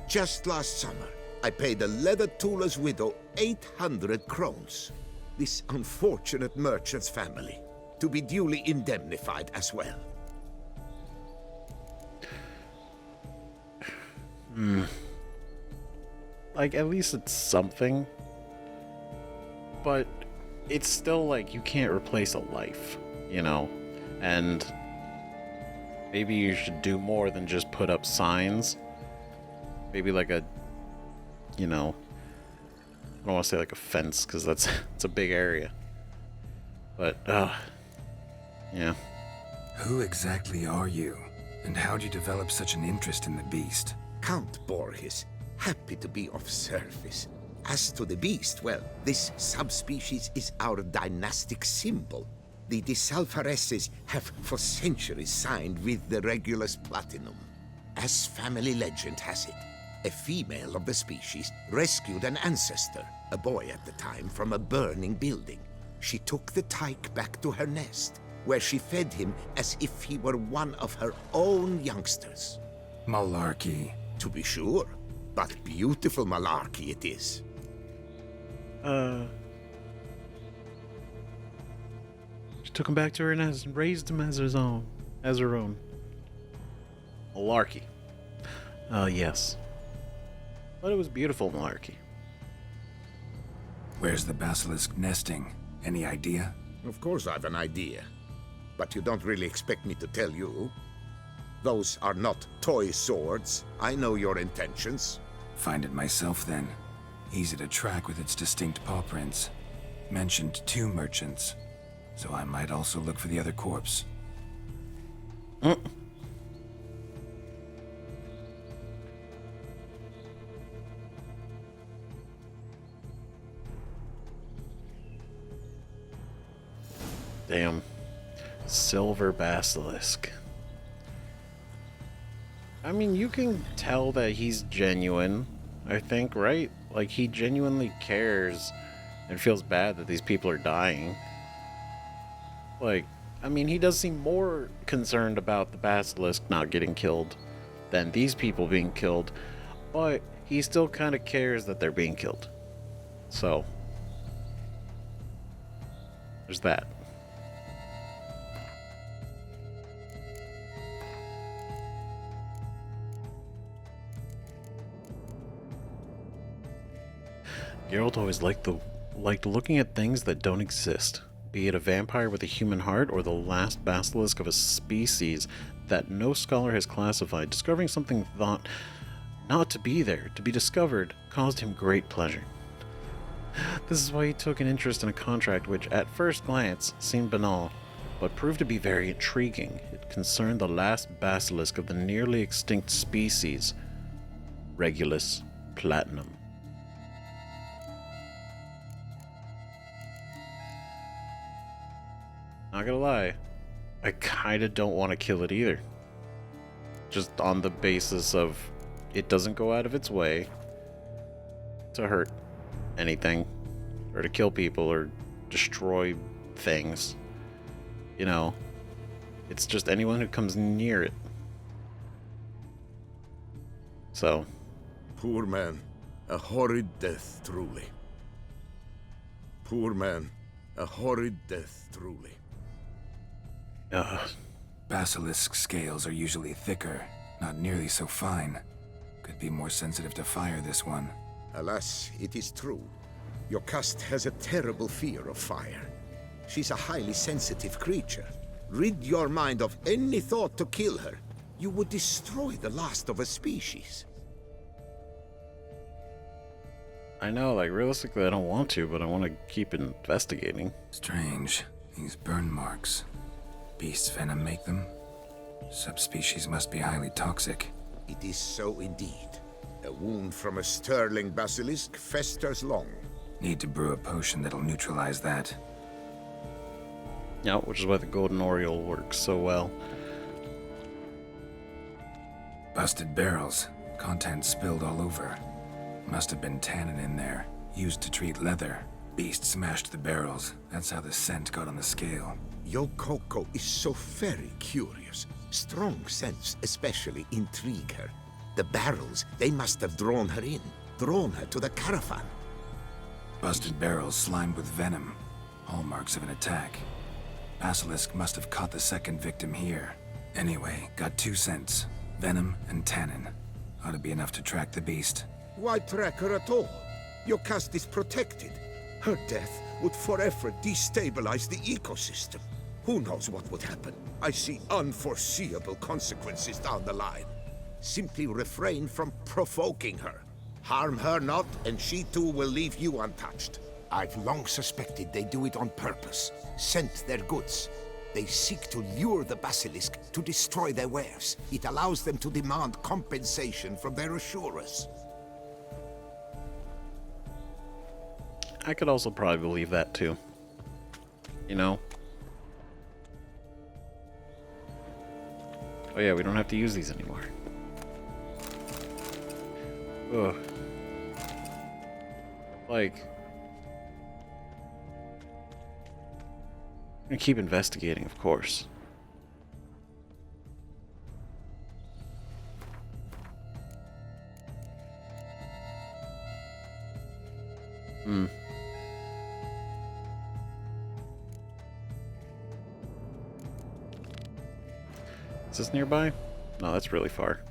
Just last summer, I paid a leather tooler's widow 800 crowns. This unfortunate merchant's family, to be duly indemnified as well. Like, at least it's something. But it's still like, you can't replace a life, you know? And maybe you should do more than just put up signs. Maybe like a, you know, I don't want to say like a fence, because it's a big area. But, yeah. Who exactly are you? And how'd you develop such an interest in the beast? Count Borges, happy to be of service. As to the beast, well, this subspecies is our dynastic symbol. The De Salfareses have for centuries signed with the Regulus Platinum. As family legend has it, a female of the species rescued an ancestor, a boy at the time, from a burning building. She took the tyke back to her nest, where she fed him as if he were one of her own youngsters. Malarkey. To be sure, but beautiful malarkey it is. She took him back to her nest and raised him as her own. Malarkey. Yes. But it was beautiful malarkey. Where's the basilisk nesting? Any idea? Of course I've an idea. But you don't really expect me to tell you. Those are not toy swords. I know your intentions. Find it myself then. Easy to track with its distinct paw prints. Mentioned 2 merchants. So I might also look for the other corpse. Damn. Silver basilisk. I mean, you can tell that he's genuine, I think, right? Like, he genuinely cares and feels bad that these people are dying. Like, I mean, he does seem more concerned about the basilisk not getting killed than these people being killed. But he still kind of cares that they're being killed. So, there's that. Geralt always liked looking at things that don't exist, be it a vampire with a human heart or the last basilisk of a species that no scholar has classified. Discovering something thought not to be there, to be discovered, caused him great pleasure. This is why he took an interest in a contract which, at first glance, seemed banal, but proved to be very intriguing. It concerned the last basilisk of the nearly extinct species, Regulus platinum. Not gonna lie, I kinda don't want to kill it either. Just on the basis of it doesn't go out of its way to hurt anything, or to kill people, or destroy things. You know, it's just anyone who comes near it. So. Poor man, a horrid death, truly. Poor man, a horrid death, truly. Basilisk scales are usually thicker, not nearly so fine. Could be more sensitive to fire, this one. Alas, it is true. Your cast has a terrible fear of fire. She's a highly sensitive creature. Rid your mind of any thought to kill her. You would destroy the last of a species. I know, like, realistically I don't want to, but I want to keep investigating. Strange. These burn marks. Beast's venom make them? Subspecies must be highly toxic. It is so indeed. A wound from a sterling basilisk festers long. Need to brew a potion that'll neutralize that. Yeah, which is why the Golden Oriole works so well. Busted barrels. Contents spilled all over. Must have been tannin in there. Used to treat leather. Beast smashed the barrels. That's how the scent got on the scale. Yokoko is so very curious. Strong scents especially intrigue her. The barrels, they must have drawn her in. Drawn her to the caravan. Busted barrels slimed with venom. Hallmarks of an attack. Basilisk must have caught the second victim here. Anyway, got 2 scents. Venom and tannin. Ought to be enough to track the beast. Why track her at all? Your caste is protected. Her death would forever destabilize the ecosystem. Who knows what would happen? I see unforeseeable consequences down the line. Simply refrain from provoking her. Harm her not, and she too will leave you untouched. I've long suspected they do it on purpose. Scent their goods. They seek to lure the basilisk to destroy their wares. It allows them to demand compensation from their assurers. I could also probably believe that too. You know? Oh yeah, we don't have to use these anymore. Ugh. Like, I'm gonna keep investigating, of course. Is this nearby? No, that's really far.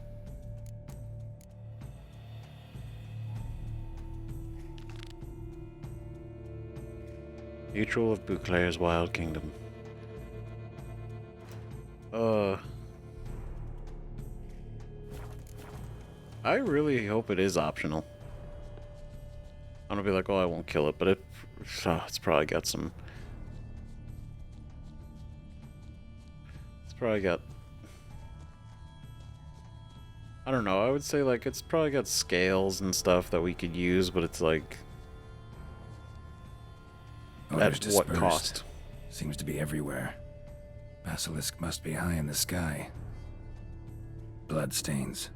Mutual of Beauclair's Wild Kingdom. I really hope it is optional. I'm gonna be like, oh, I won't kill it, but it's probably got some... It's probably got... I don't know, I would say, like, it's probably got scales and stuff that we could use, but it's like... At what cost? Seems to be everywhere. Basilisk must be high in the sky. Bloodstains.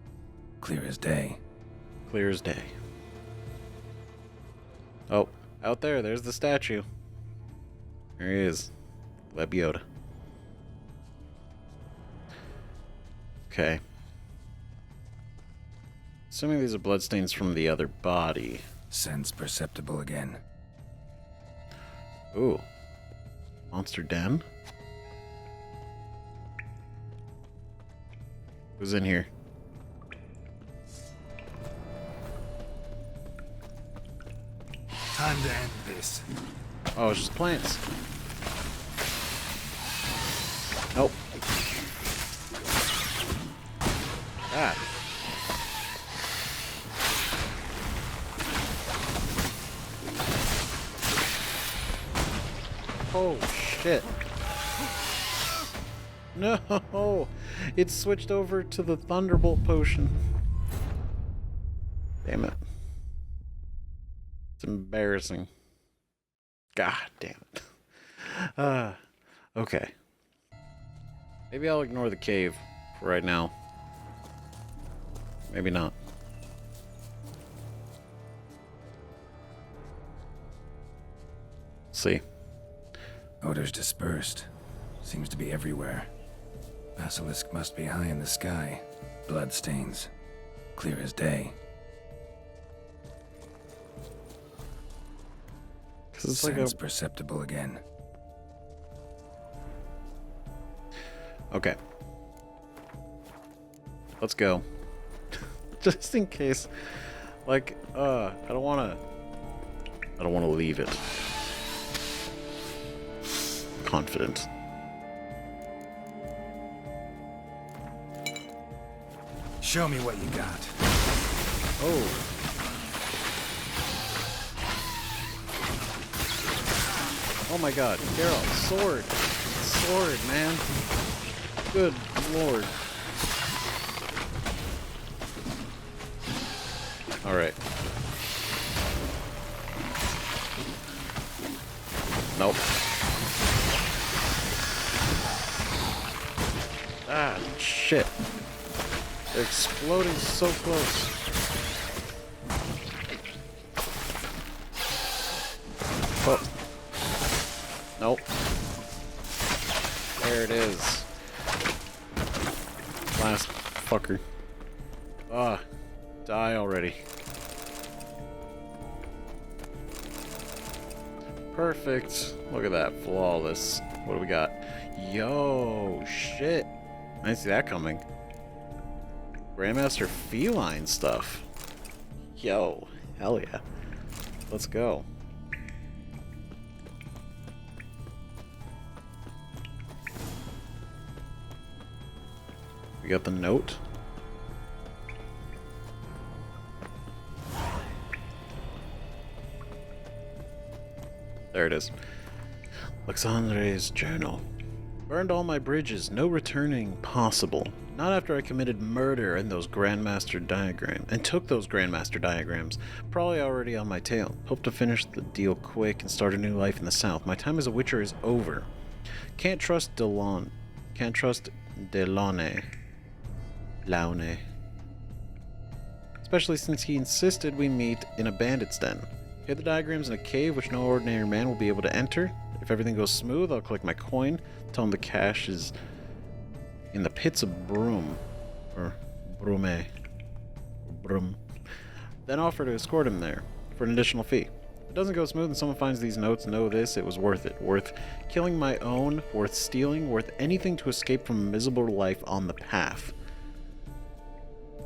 Clear as day. Clear as day. Oh, out there, there's the statue. There he is. Lebioda. Okay. Assuming these are bloodstains from the other body. Sense perceptible again. Ooh. Monster den? Who's in here? Time to end this. Oh, it's just plants. Nope. Ah. Oh, shit. No! It switched over to the Thunderbolt potion. Damn it. It's embarrassing. God damn it. Okay. Maybe I'll ignore the cave for right now. Maybe not. See. Odors dispersed. Seems to be everywhere. Basilisk must be high in the sky. Blood stains. Clear as day. It's Sense perceptible again. Okay. Let's go. Just in case. Like, I don't wanna leave it. Confident. Show me what you got. Oh. Oh my god, Geralt, sword! Sword, man! Good lord. Alright. Nope. Ah, shit. They're exploding so close. Oh. Nope. There it is. Last fucker. Ah, die already. Perfect. Look at that. Flawless. What do we got? Yo, shit. I didn't see that coming. Grandmaster feline stuff. Yo, hell yeah. Let's go. We got the note. There it is. Alexandre's journal. Burned all my bridges, no returning possible. Not after I committed murder and those Grandmaster diagrams, and took those Grandmaster diagrams. Probably already on my tail. Hope to finish the deal quick and start a new life in the south. My time as a witcher is over. Can't trust Delon. Can't trust Delaunay. Laune. Especially since he insisted we meet in a bandit's den. Hid the diagrams in a cave which no ordinary man will be able to enter. If everything goes smooth, I'll collect my coin. Tell him the cash is in the pits of Broom. Or Brume. Brum. Then offer to escort him there for an additional fee. If it doesn't go smooth and someone finds these notes, know this, it was worth it. Worth killing my own, worth stealing, worth anything to escape from a miserable life on the path.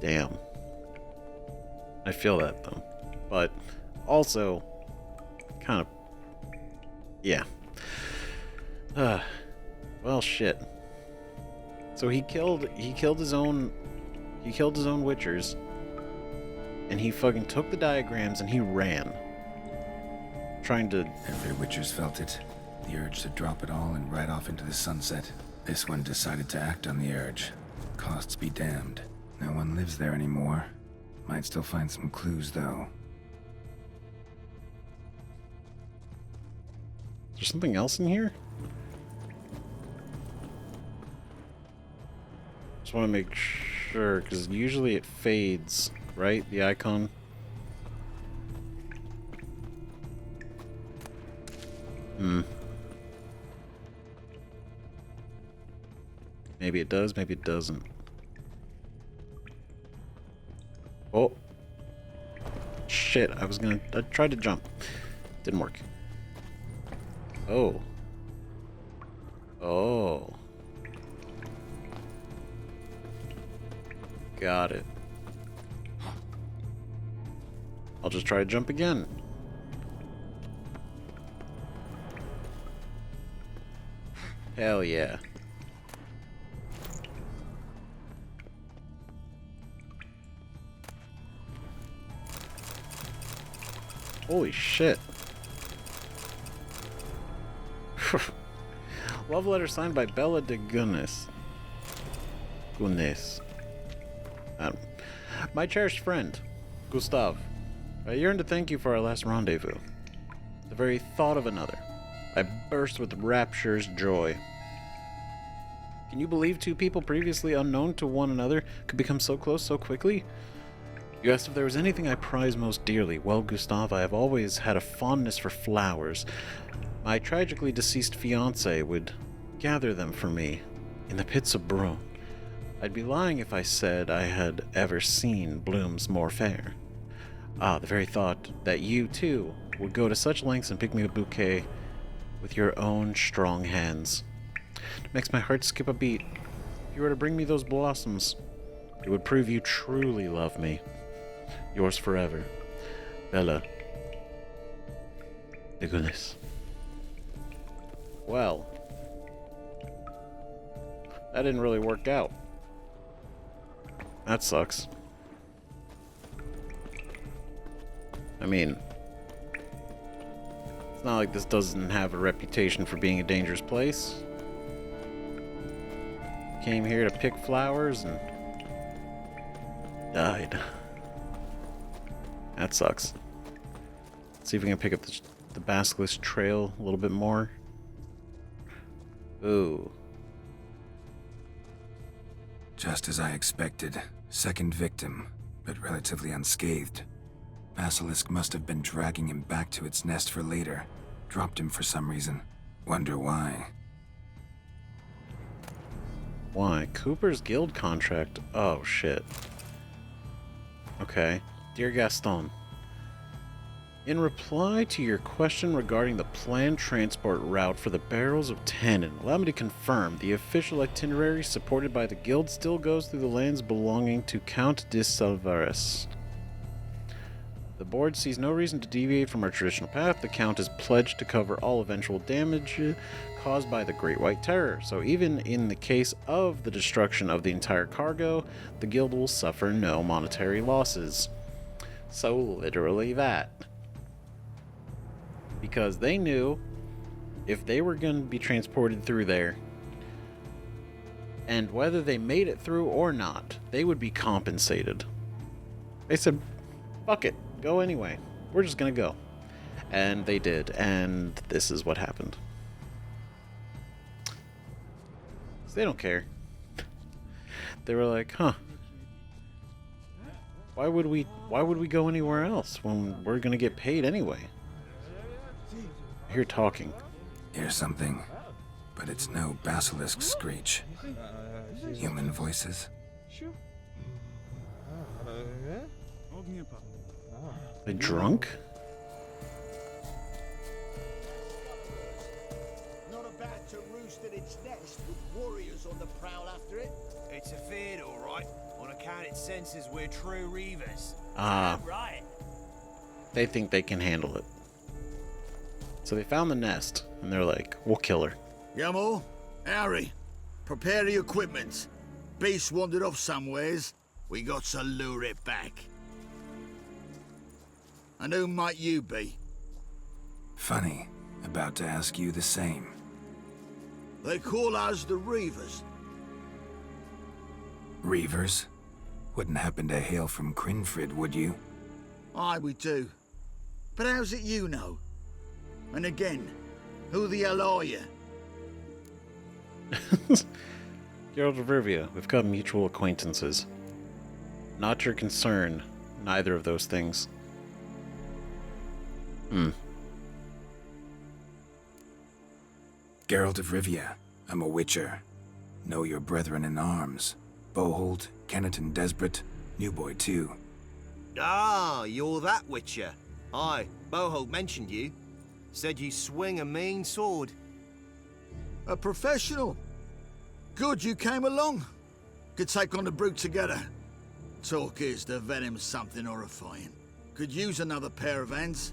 Damn. I feel that though. But also kind of yeah. Well shit. So he killed his own witchers, and he fucking took the diagrams and he ran. Trying to... Every witcher's felt it. The urge to drop it all and ride off into the sunset. This one decided to act on the urge. Costs be damned. No one lives there anymore. Might still find some clues, though. Is there something else in here? Just want to make sure, because usually it fades, right? The icon. Maybe it does, maybe it doesn't. Oh. Shit, I tried to jump. Didn't work. Oh. Oh. Got it. I'll just try to jump again. Hell yeah. Holy shit. Love letter signed by Bella de Gunness. My cherished friend, Gustav. I yearn to thank you for our last rendezvous. The very thought of another. I burst with rapturous joy. Can you believe two people previously unknown to one another could become so close so quickly? You asked if there was anything I prize most dearly. Well, Gustav, I have always had a fondness for flowers. My tragically deceased fiancé would gather them for me in the pits of Brune. I'd be lying if I said I had ever seen blooms more fair. Ah, the very thought that you, too, would go to such lengths and pick me a bouquet with your own strong hands. It makes my heart skip a beat. If you were to bring me those blossoms, it would prove you truly love me. Yours forever, Bella de Gunness. Well, that didn't really work out. That sucks. I mean, it's not like this doesn't have a reputation for being a dangerous place. Came here to pick flowers and died. That sucks. Let's see if we can pick up the Basilisk Trail a little bit more. Ooh. Just as I expected. Second victim, but relatively unscathed. Basilisk must have been dragging him back to its nest for later. Dropped him for some reason. Wonder why. Why? Cooper's guild contract. Oh, shit. Okay. Dear Gaston, in reply to your question regarding the planned transport route for the barrels of tannin, allow me to confirm the official itinerary supported by the guild still goes through the lands belonging to Count de Salvares. The board sees no reason to deviate from our traditional path. The Count is pledged to cover all eventual damage caused by the Great White Terror, so even in the case of the destruction of the entire cargo, the guild will suffer no monetary losses. So literally that. Because they knew if they were going to be transported through there, and whether they made it through or not, they would be compensated. They said, fuck it, go anyway. We're just going to go. And they did, and this is what happened. So they don't care. They were like, huh. Why would we go anywhere else when we're going to get paid anyway? I hear talking. Hear something, but it's no basilisk screech. Human voices. They drunk? Not about to roost in its nest with warriors on the prowl after it. It's afeard, all right. On account it senses we're true reavers. Ah. Right. They think they can handle it. So they found the nest, and they're like, we'll kill her. Yamo, Harry, prepare the equipment. Beast wandered off somewheres. We got to lure it back. And who might you be? Funny. About to ask you the same. They call us the Reavers. Reavers? Wouldn't happen to hail from Crinfrid, would you? Aye, we do. But how's it you know? And again, who the hell are you? Geralt of Rivia, we've got mutual acquaintances. Not your concern, neither of those things. Geralt of Rivia, I'm a witcher. Know your brethren in arms. Bohold, Kennet and Desperate, New Boy too. Ah, you're that Witcher. Aye, Boholt mentioned you. Said you swing a mean sword. A professional. Good you came along. Could take on the brute together. Talk is the venom's something horrifying. Could use another pair of hands.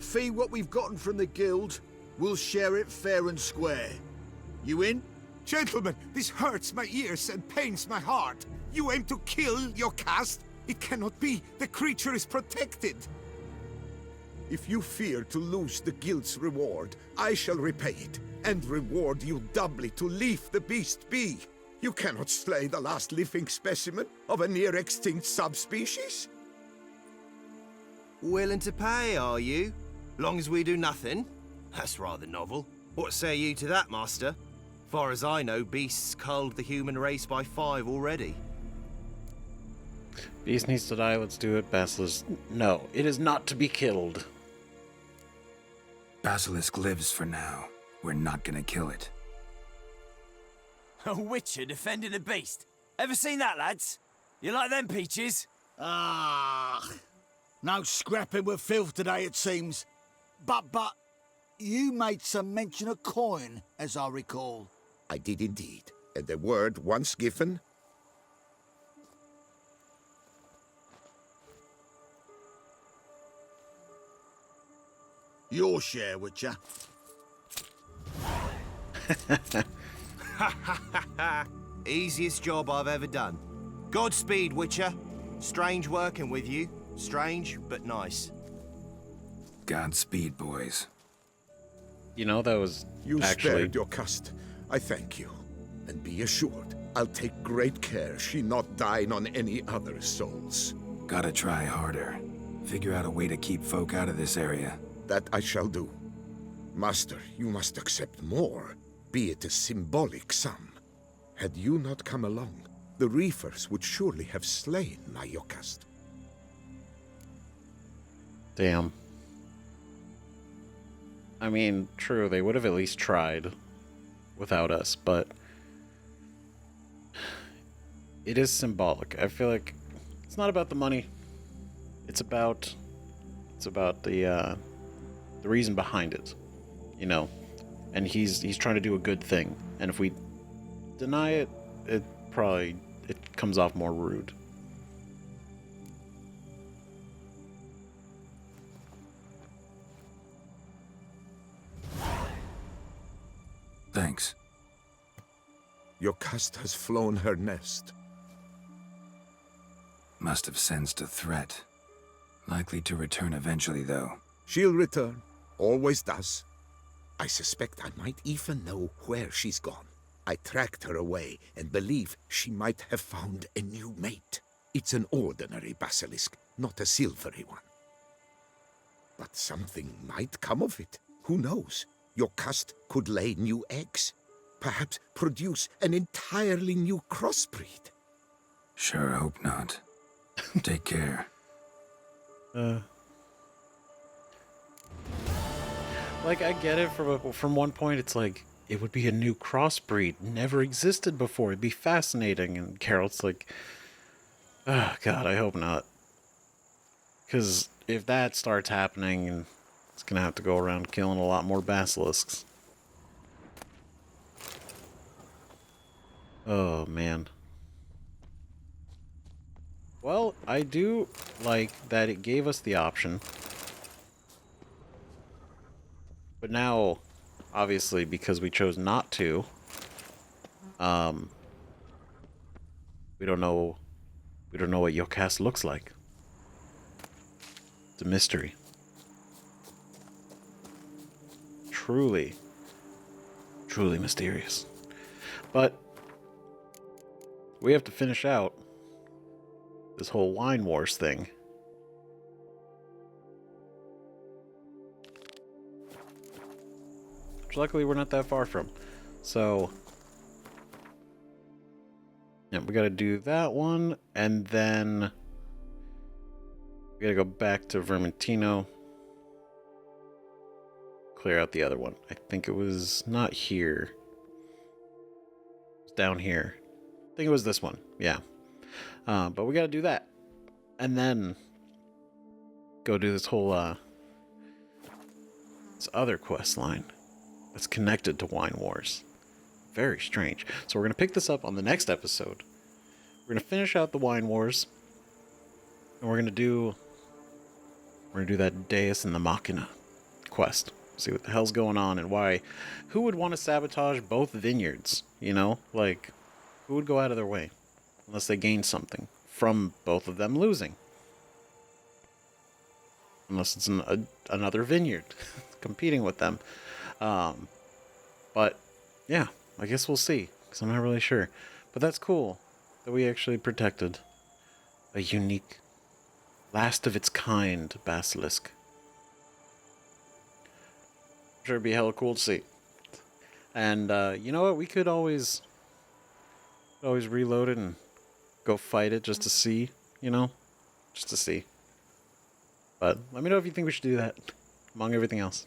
Fee what we've gotten from the guild. We'll share it fair and square. You in? Gentlemen, this hurts my ears and pains my heart. You aim to kill your caste? It cannot be. The creature is protected. If you fear to lose the guild's reward, I shall repay it, and reward you doubly to leave the beast be. You cannot slay the last living specimen of a near-extinct subspecies. Willing to pay, are you? Long as we do nothing? That's rather novel. What say you to that, master? Far as I know, beasts culled the human race by 5 already. Beast needs to die, let's do it. Basilisk, no, it is not to be killed. Basilisk lives for now. We're not gonna kill it. A witcher defending a beast. Ever seen that, lads? You like them peaches? Ah, no scrapping with filth today, it seems. But, you made some mention of coin, as I recall. I did indeed, and the word once given. Your share, Witcher. Easiest job I've ever done. Godspeed, Witcher. Strange working with you. Strange, but nice. Godspeed, boys. You know, that was You actually... spared your caste. I thank you. And be assured, I'll take great care she not dine on any other souls. Gotta try harder. Figure out a way to keep folk out of this area. That I shall do. Master, you must accept more, be it a symbolic sum. Had you not come along, the reefers would surely have slain my Yokast. Damn. I mean, true, they would have at least tried without us, but it is symbolic. I feel like it's not about the money. It's about the reason behind it, you know. And he's trying to do a good thing. And if we deny it, it comes off more rude. Thanks. Your caste has flown her nest. Must have sensed a threat. Likely to return eventually, though. She'll return. Always does. I suspect I might even know where she's gone. I tracked her away and believe she might have found a new mate. It's an ordinary basilisk, not a silvery one. But something might come of it. Who knows? Your caste could lay new eggs. Perhaps produce an entirely new crossbreed. Sure hope not. Take care. Like, I get it from one point. It's like, it would be a new crossbreed. Never existed before. It'd be fascinating. And Carol's like, oh, God, I hope not. Because if that starts happening, it's going to have to go around killing a lot more basilisks. Oh, man. Well, I do like that it gave us the option. But now, obviously, because we chose not to, we don't know what Yokast looks like. It's a mystery. Truly mysterious. But we have to finish out this whole wine wars thing. Which luckily we're not that far from. So yeah, we gotta do that one, and then we gotta go back to Vermentino. Clear out the other one. I think it was not here. It was down here. I think it was this one. Yeah. But we gotta do that. and then go do this whole this other quest line that's connected to Wine Wars. Very strange. So we're gonna pick this up on the next episode. We're gonna finish out the Wine Wars, and we're gonna do that Deus and the Machina quest. See what the hell's going on and why. Who would want to sabotage both vineyards? You know, like, who would go out of their way unless they gain something from both of them losing? Unless it's another vineyard competing with them. But yeah, I guess we'll see, because I'm not really sure. But that's cool that we actually protected a unique, last of its kind basilisk. I'm sure it'd be hella cool to see. And you know what? We could always reload it and go fight it just to see, you know? Just to see. But let me know if you think we should do that, among everything else.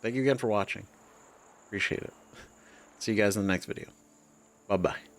Thank you again for watching. Appreciate it. See you guys in the next video. Bye-bye.